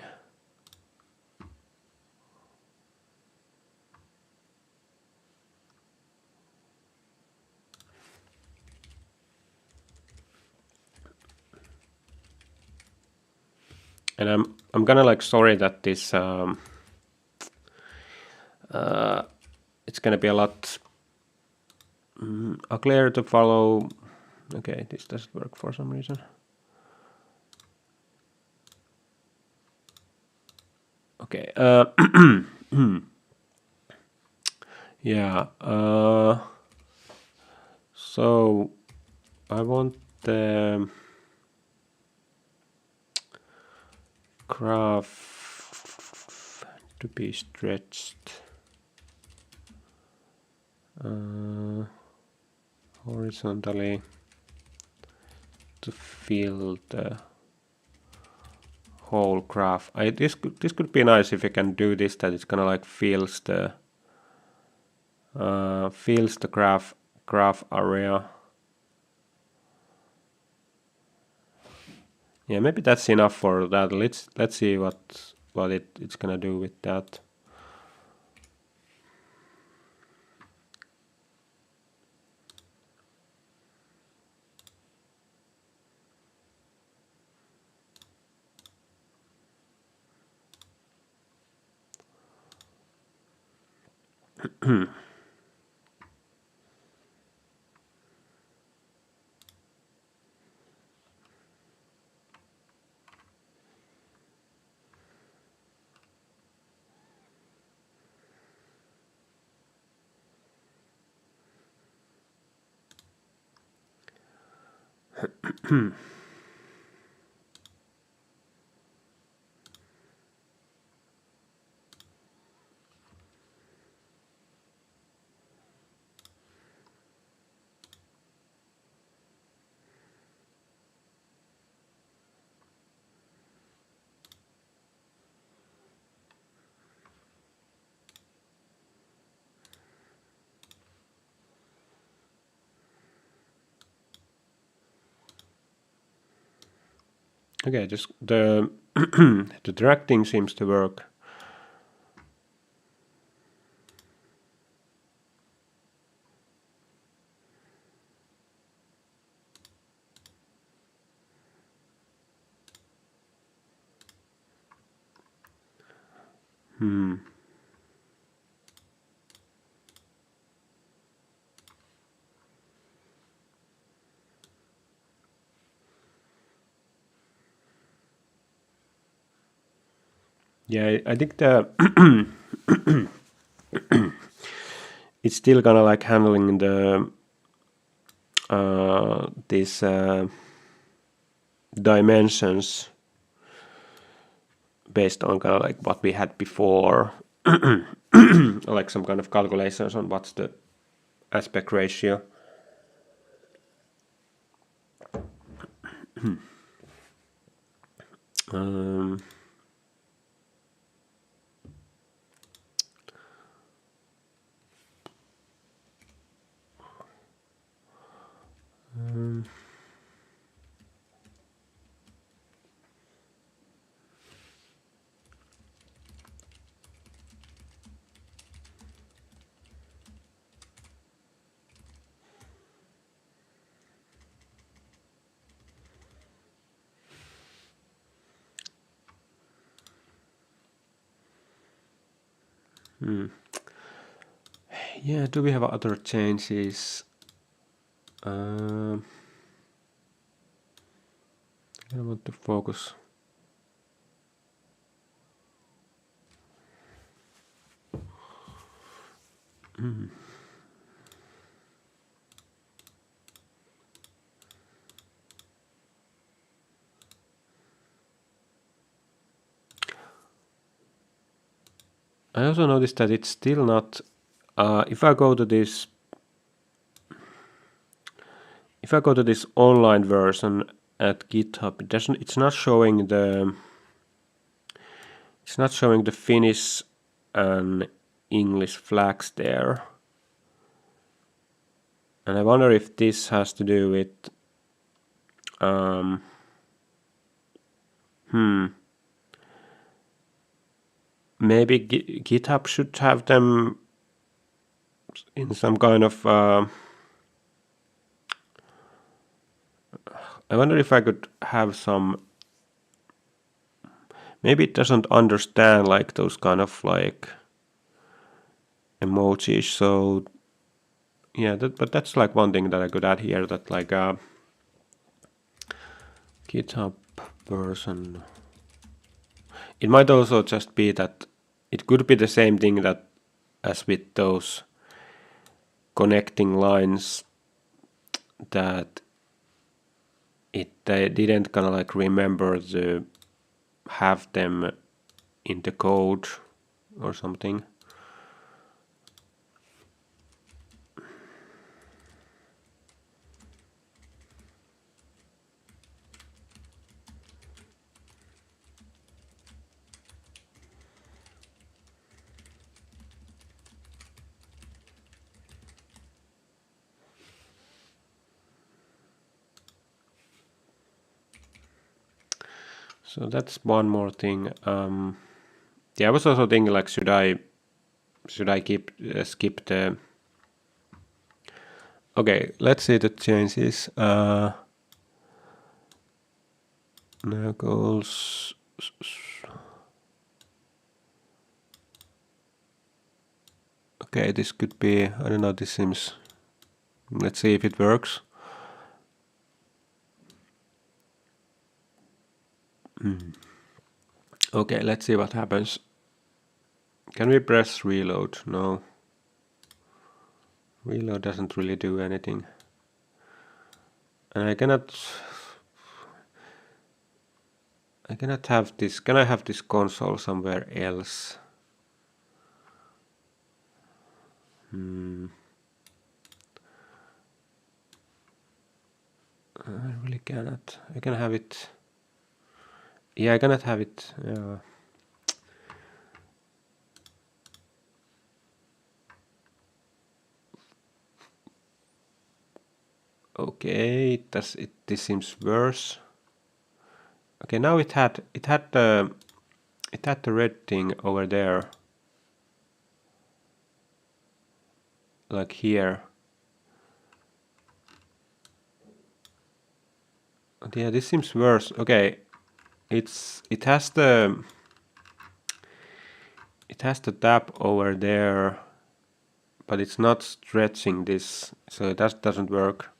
And I'm gonna like sorry that this it's gonna be a lot uglier to follow. Okay, this doesn't work for some reason. Okay, yeah, so I want the graph to be stretched horizontally to fill the whole graph. This could be nice if you can do this, that it's gonna like fills the graph area. Yeah, maybe that's enough for that. Let's see what it's gonna do with that. Okay, just the the drag thing seems to work. Yeah, I think the it's still kind of like handling the these dimensions based on kind of like what we had before, like some kind of calculations on what's the aspect ratio. um, yeah, do we have other changes? I want to focus. I also noticed that it's still not. If I go to this online version at GitHub, it doesn't. It's not showing the. It's not showing the Finnish and English flags there, and I wonder if this has to do with. Maybe GitHub should have them in some kind of. I wonder if I could have some. Maybe it doesn't understand like those kind of like emojis. So yeah, but that's like one thing that I could add here. That like GitHub version. It might also just be that it could be the same thing that as with those connecting lines, that they didn't kind of like remember to have them in the code or something. So that's one more thing. Yeah, I was also thinking like, should I keep skip the? Okay, let's see the changes. Now goals. Okay, this could be. I don't know. This seems. Let's see if it works. Okay, let's see what happens. Can we press reload? No. Reload doesn't really do anything. And I cannot have this. Can I have this console somewhere else? I really cannot. I can have it. Yeah, I cannot have it. Okay, this seems worse. Okay, now it had the red thing over there, like here. Yeah, this seems worse. Okay, it it has the tab over there, but it's not stretching this, so that doesn't work.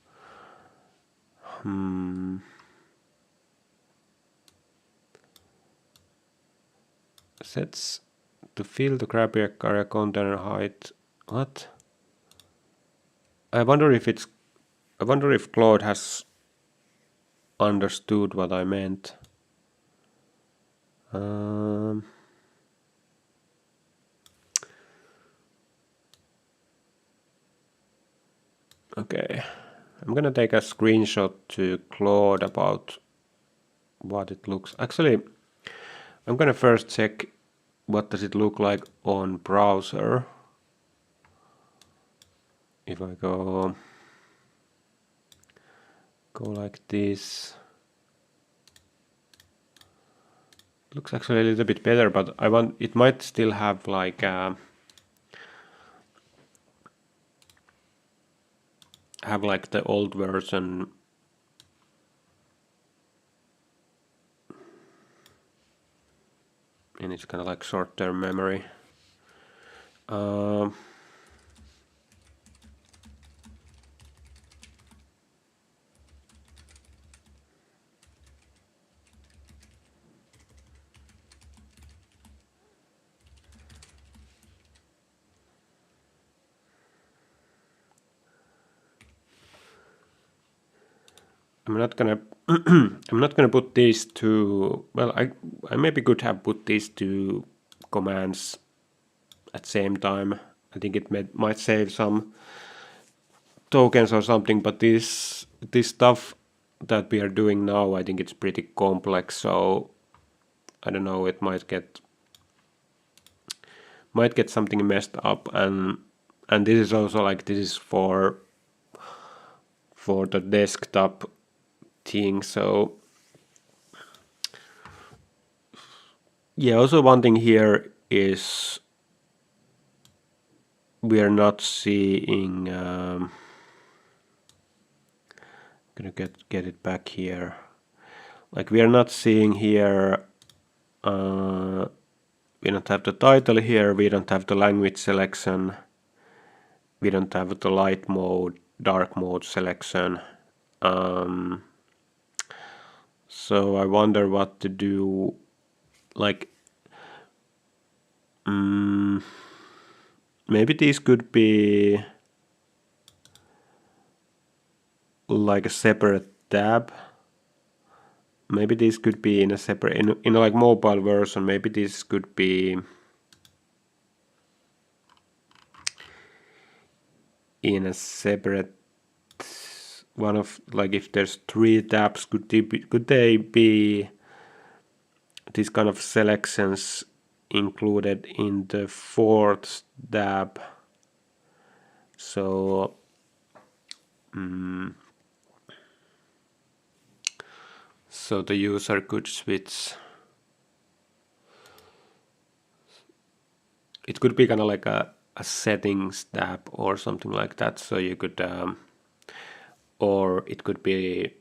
Sets to fill the graphic area container height. What? I wonder if Claude has understood what I meant. Okay, I'm gonna take a screenshot to Claude about what it looks. Actually, I'm gonna first check what does it look like on browser. If I go like this, looks actually a little bit better, but it might still have like the old version. And it's kind of like short-term memory. I'm not gonna I'm not gonna put these two. Well, I maybe could have put these two commands at the same time. I think it might save some tokens or something, but this stuff that we are doing now, I think it's pretty complex, so I don't know, it might get something messed up, and this is also like, this is for the desktop thing. So yeah, also one thing here is we are not seeing gonna get it back here. Like, we are not seeing here, we don't have the title here, we don't have the language selection, we don't have the light mode, dark mode selection. So I wonder what to do. Like, maybe these could be like a separate tab. Maybe this could be in a separate, in a like mobile version. Maybe this could be in a separate one of, like, if there's 3 tabs, could they be these kind of selections included in the 4th tab? So so the user could switch. It could be kind of like a settings tab or something like that. So you could, or it could be,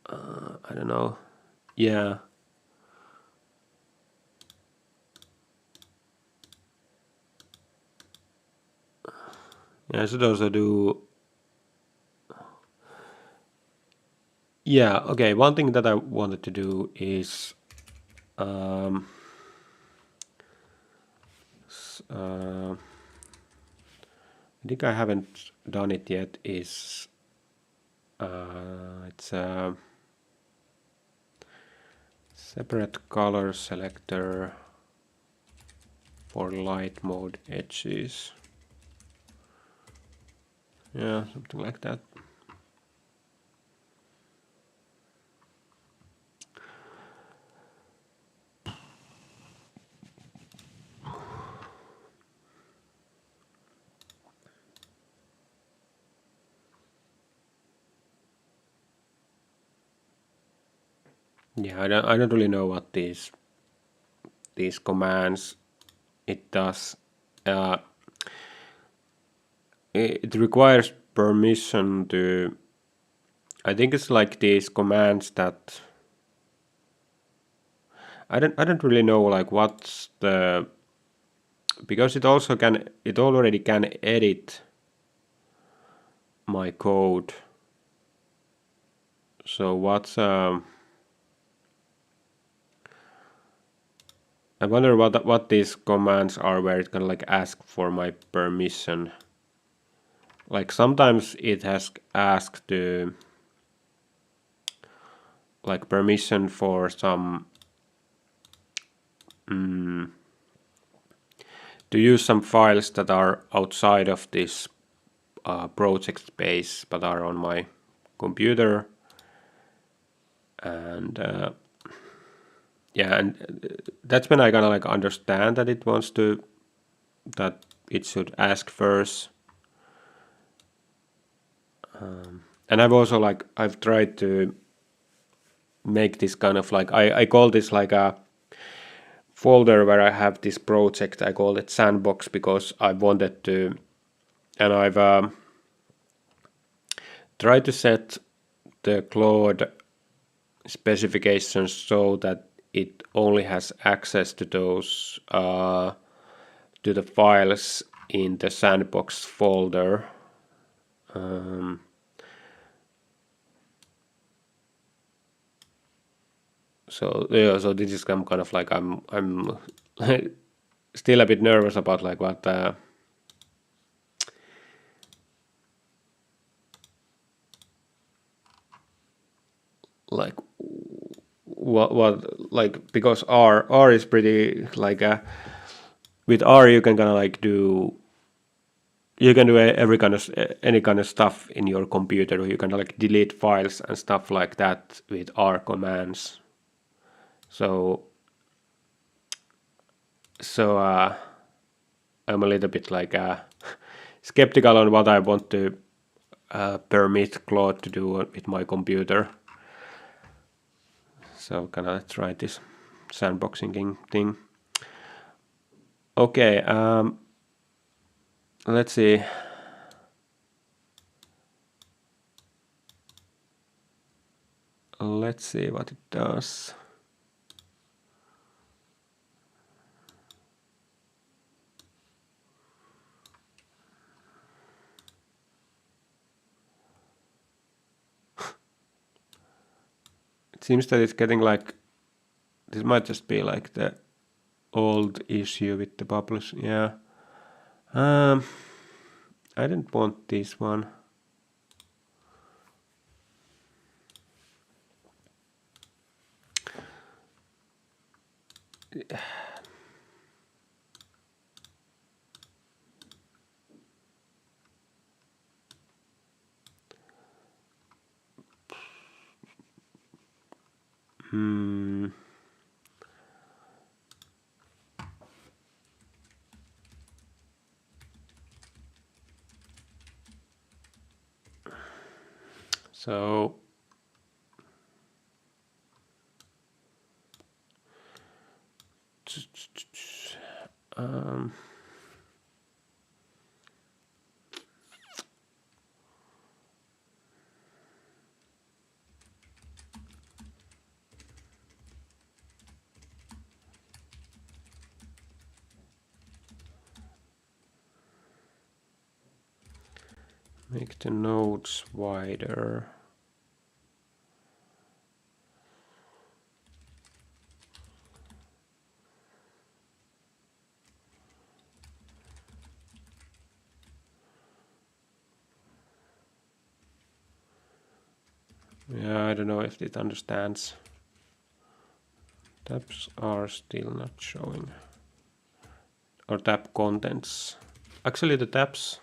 I don't know. Yeah. Yeah, I should also do. Yeah, okay. One thing that I wanted to do is I think I haven't done it yet, is it's a separate color selector for light mode edges. Yeah, something like that. Yeah, I don't really know what these commands it does. It requires permission to. I think it's like these commands that. I don't really know like what's the, because it already can edit my code. So what's I wonder what these commands are where it can like ask for my permission. Like sometimes it has asked to like permission for some to use some files that are outside of this project space but are on my computer, and yeah, and that's when I kind of like understand that it wants to, that it should ask first. And I've also like I've tried to make this kind of like I call this like a folder where I have this project. I call it sandbox because I wanted to, and I've tried to set the Claude specifications so that it only has access to those to the files in the sandbox folder. So yeah, so this is kind of like I'm still a bit nervous about like what like what like, because R is pretty like with R you can kind of like do, you can do every kind of any kind of stuff in your computer. You can like delete files and stuff like that with R commands. So I'm a little bit like skeptical on what I want to permit Claude to do with my computer. So can I try this sandboxing thing? Okay, let's see. Let's see what it does. It seems that it's getting like, this might just be like the old issue with the bubbles. Yeah. I didn't want this one. So make the nodes wider. Yeah, I don't know if it understands. Tabs are still not showing. Or tab contents. Actually the tabs.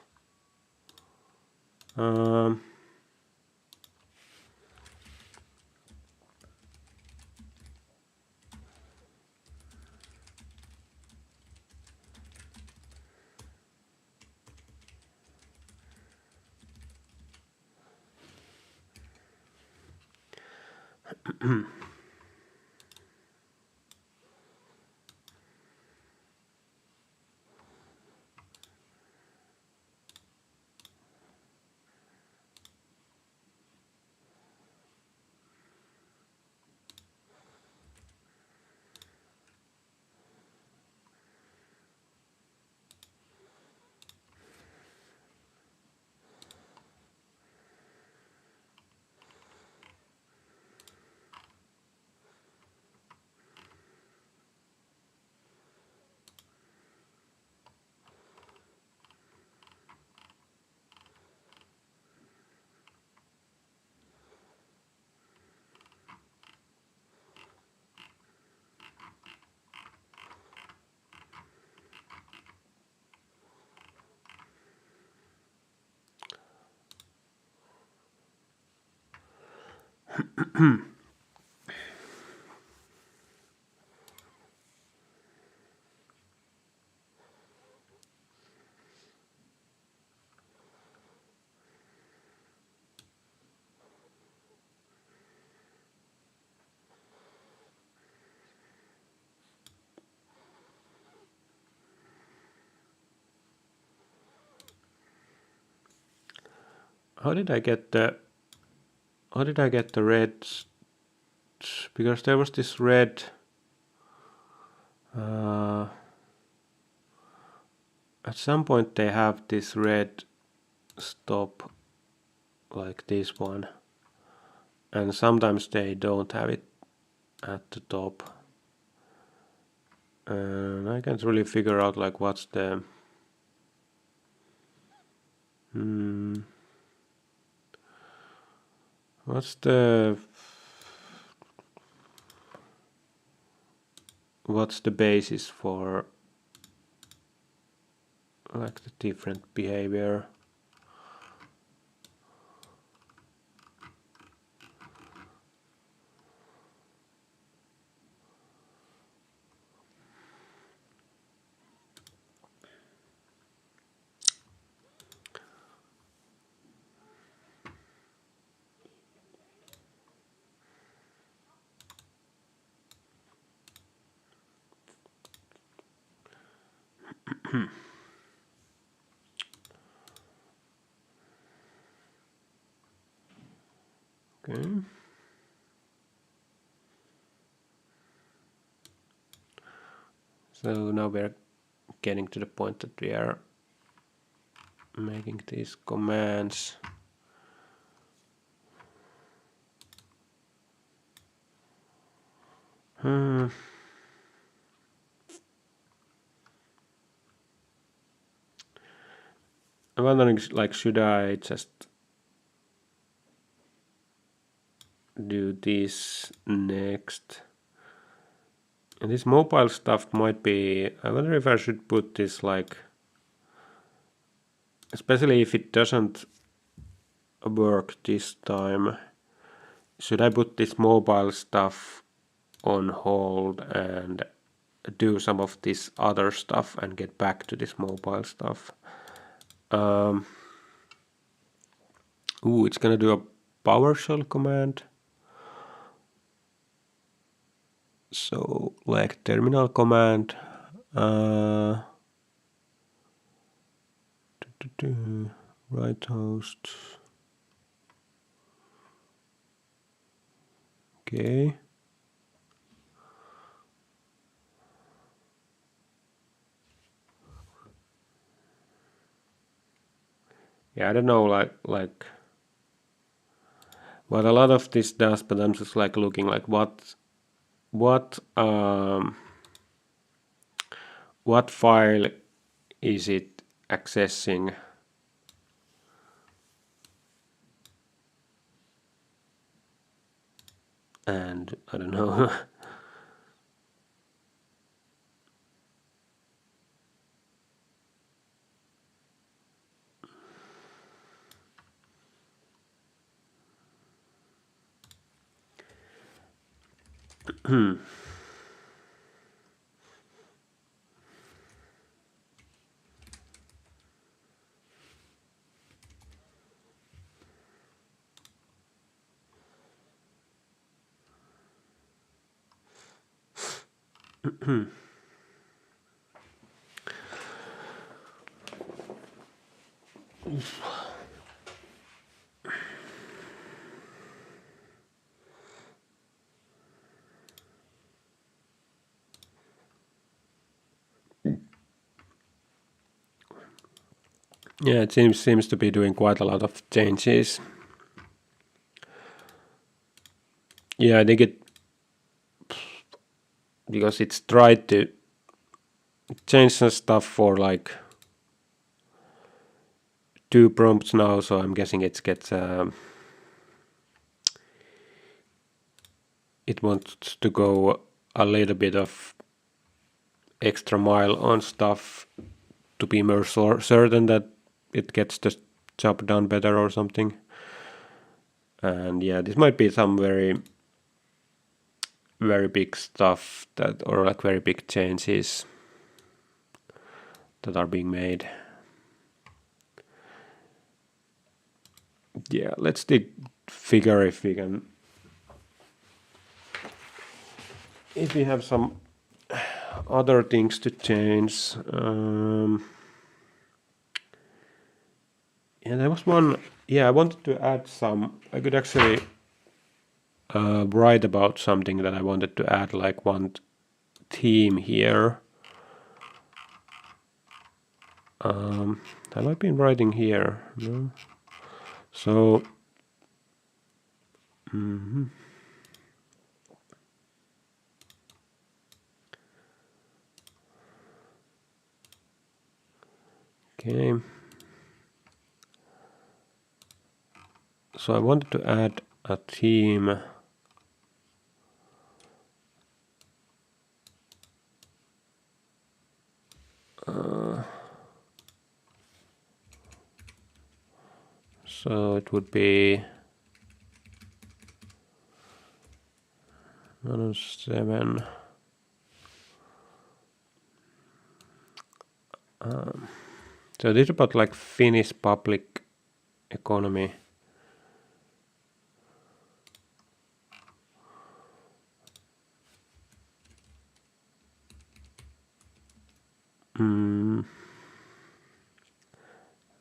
How did I get the red? Because there was this red. At some point they have this red stop like this one, and sometimes they don't have it at the top, and I can't really figure out like what's the what's the basis for like the different behavior. Okay. So now we're getting to the point that we are making these commands. I'm wondering, like, should I just do this next? And this mobile stuff might be, I wonder if I should put this like, especially if it doesn't work this time, should I put this mobile stuff on hold and do some of this other stuff and get back to this mobile stuff? It's gonna do a PowerShell command. So like terminal command, right host. Okay. Yeah, I don't know like what a lot of this does, but I'm just like looking like what file is it accessing? And I don't know. Yeah, it seems to be doing quite a lot of changes. Yeah, I think it, because it's tried to change some stuff for like 2 prompts now, so I'm guessing it gets it wants to go a little bit of extra mile on stuff to be more certain that it gets the job done better or something. And yeah, this might be some very big stuff that, or like very big changes that are being made. Yeah, let's figure if we can, if we have some other things to change. Yeah, there was one. Yeah, I wanted to add some. I could actually write about something that I wanted to add, like one theme here. Have I been writing here? No. So. Okay. So I wanted to add a theme. So it would be 107. So this is about like Finnish public economy.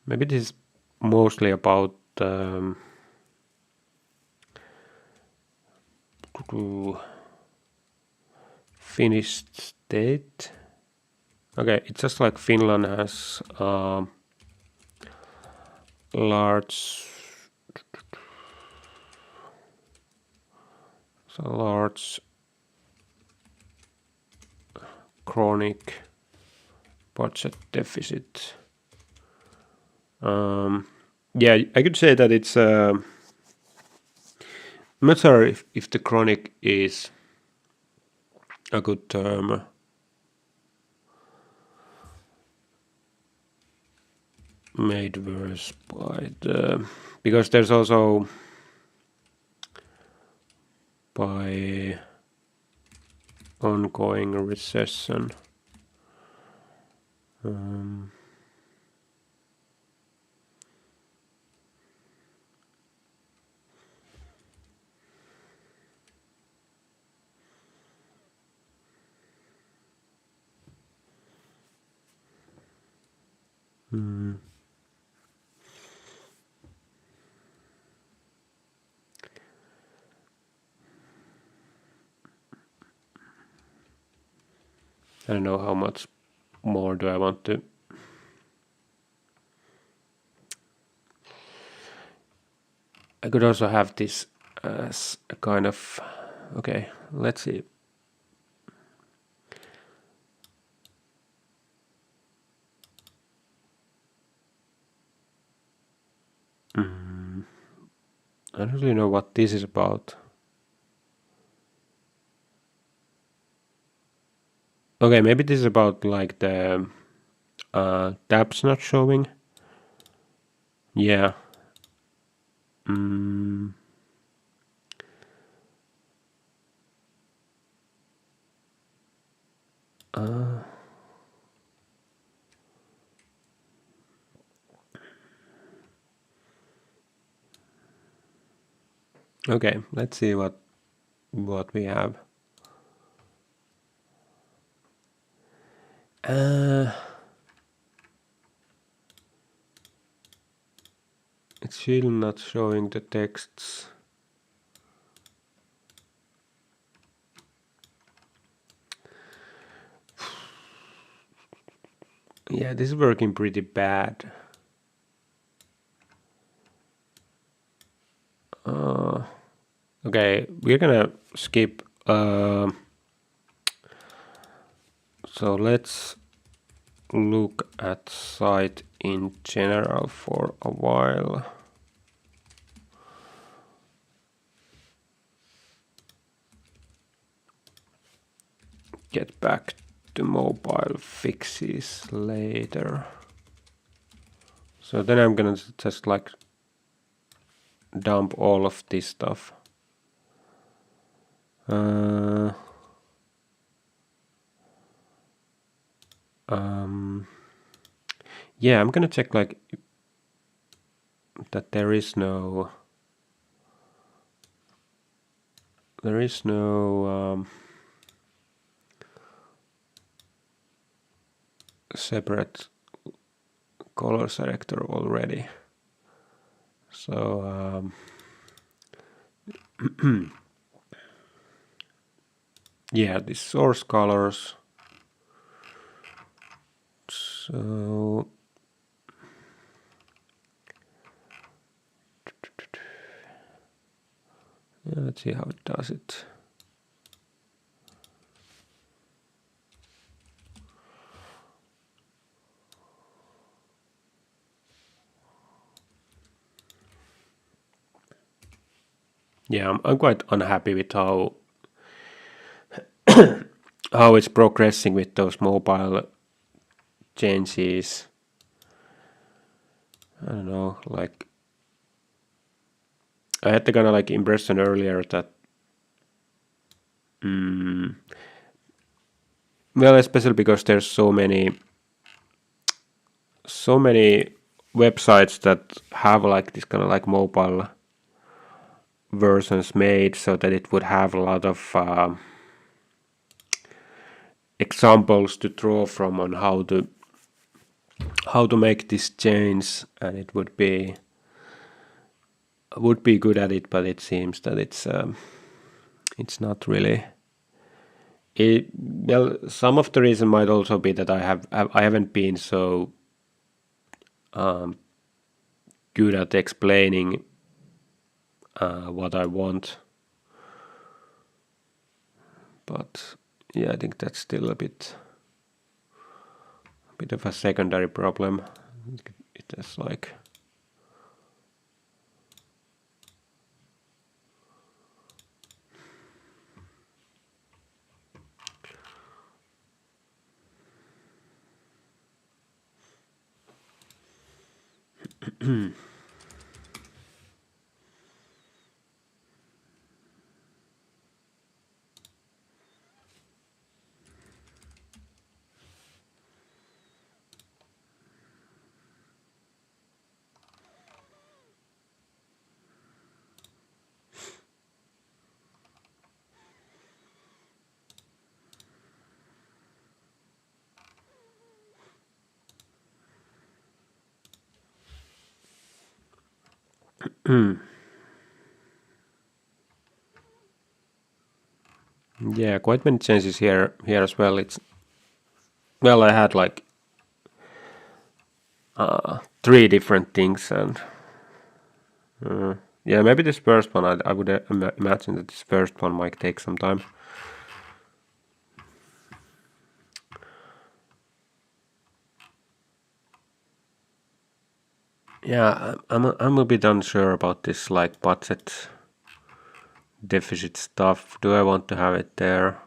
Maybe this is mostly about Finnish state. Okay, it's just like Finland has large chronic budget deficit. Yeah, I could say that it's. I'm not sure if the chronic is a good term. Made worse by the, because there's also by ongoing recession. I don't know how much more do I want to. I could also have this as a kind of. Okay, let's see. I don't really know what this is about. Okay, maybe this is about like the tabs not showing. Yeah. Okay, let's see what we have. It's still not showing the texts. Yeah, this is working pretty bad. Okay, we're gonna skip. So let's look at site in general for a while. Get back to mobile fixes later. So then I'm gonna just like dump all of this stuff. Yeah, I'm gonna check like that there is no separate color selector already. So yeah, the source colors. So let's see how it does it. Yeah, I'm quite unhappy with how it's progressing with those mobile changes. I don't know, like I had the kind of like impression earlier that well, especially because there's so many websites that have like this kind of like mobile versions made, so that it would have a lot of examples to draw from on how to make this change, and it would be good at it, but it seems that it's not really. Well, some of the reason might also be that I haven't been so good at explaining what I want, but yeah, I think that's still a bit of a secondary problem. It is like yeah, quite many changes here as well. It's well, I had like 3 different things, and yeah, maybe this first one I would imagine that this first one might take some time. Yeah, I'm a bit unsure about this like budget deficit stuff. Do I want to have it there?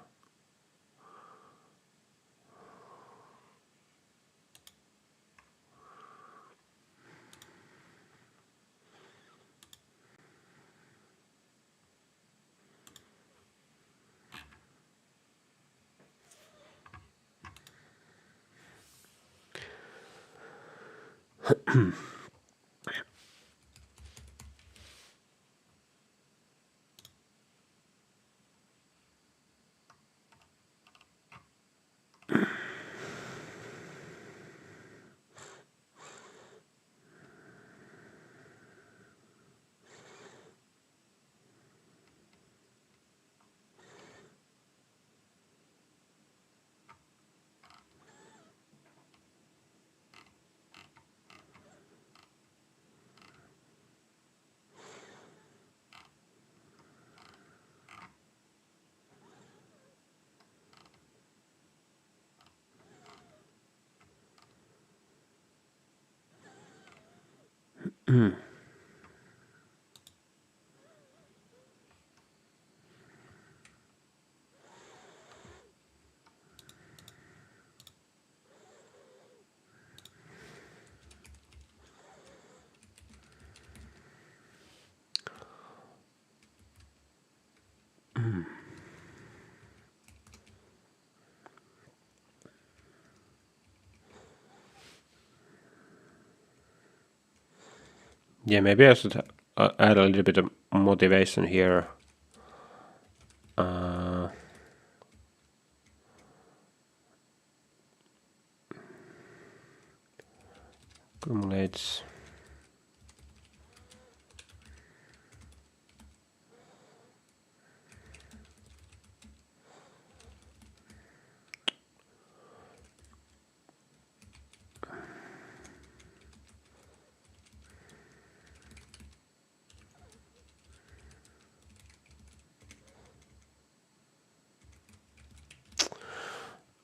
Yeah, maybe I should add a little bit of motivation here. Accumulates.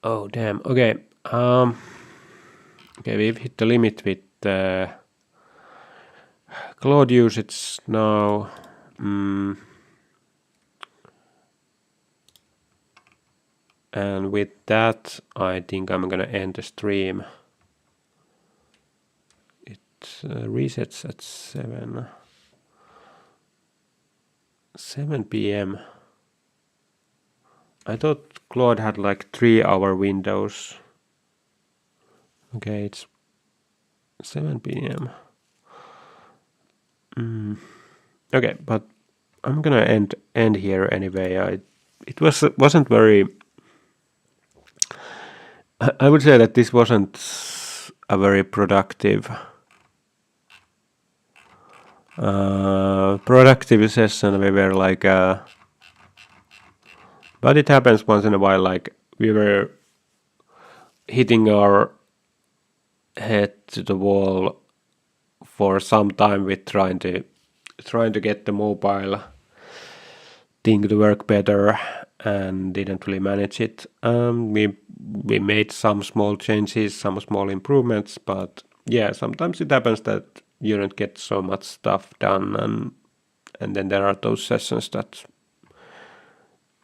Oh damn. Okay. Okay, we've hit the limit with cloud usage now. And with that, I think I'm gonna end the stream. It resets at 7 p.m. I thought Claude had like 3-hour windows. Okay, it's 7 p.m. Okay, but I'm gonna end here anyway. It wasn't very. I would say that this wasn't a very productive session. We were like, but it happens once in a while. Like we were hitting our head to the wall for some time with trying to get the mobile thing to work better, and didn't really manage it. We made some small changes, some small improvements, but yeah, sometimes it happens that you don't get so much stuff done, and then there are those sessions that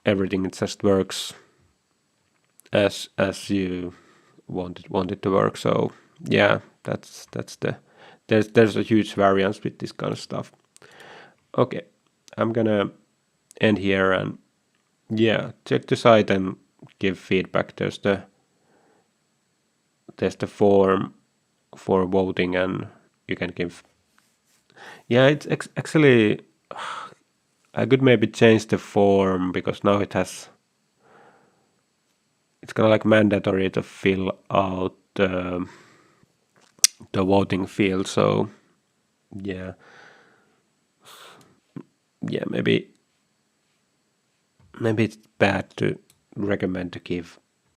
everything just works as you want it to work. So yeah, that's the there's a huge variance with this kind of stuff. Okay, I'm gonna end here, and yeah, check the site and give feedback. There's the form for voting, and you can give. Yeah, it's actually I could maybe change the form, because now it's kind of like mandatory to fill out the voting field. So yeah, maybe it's bad to recommend to give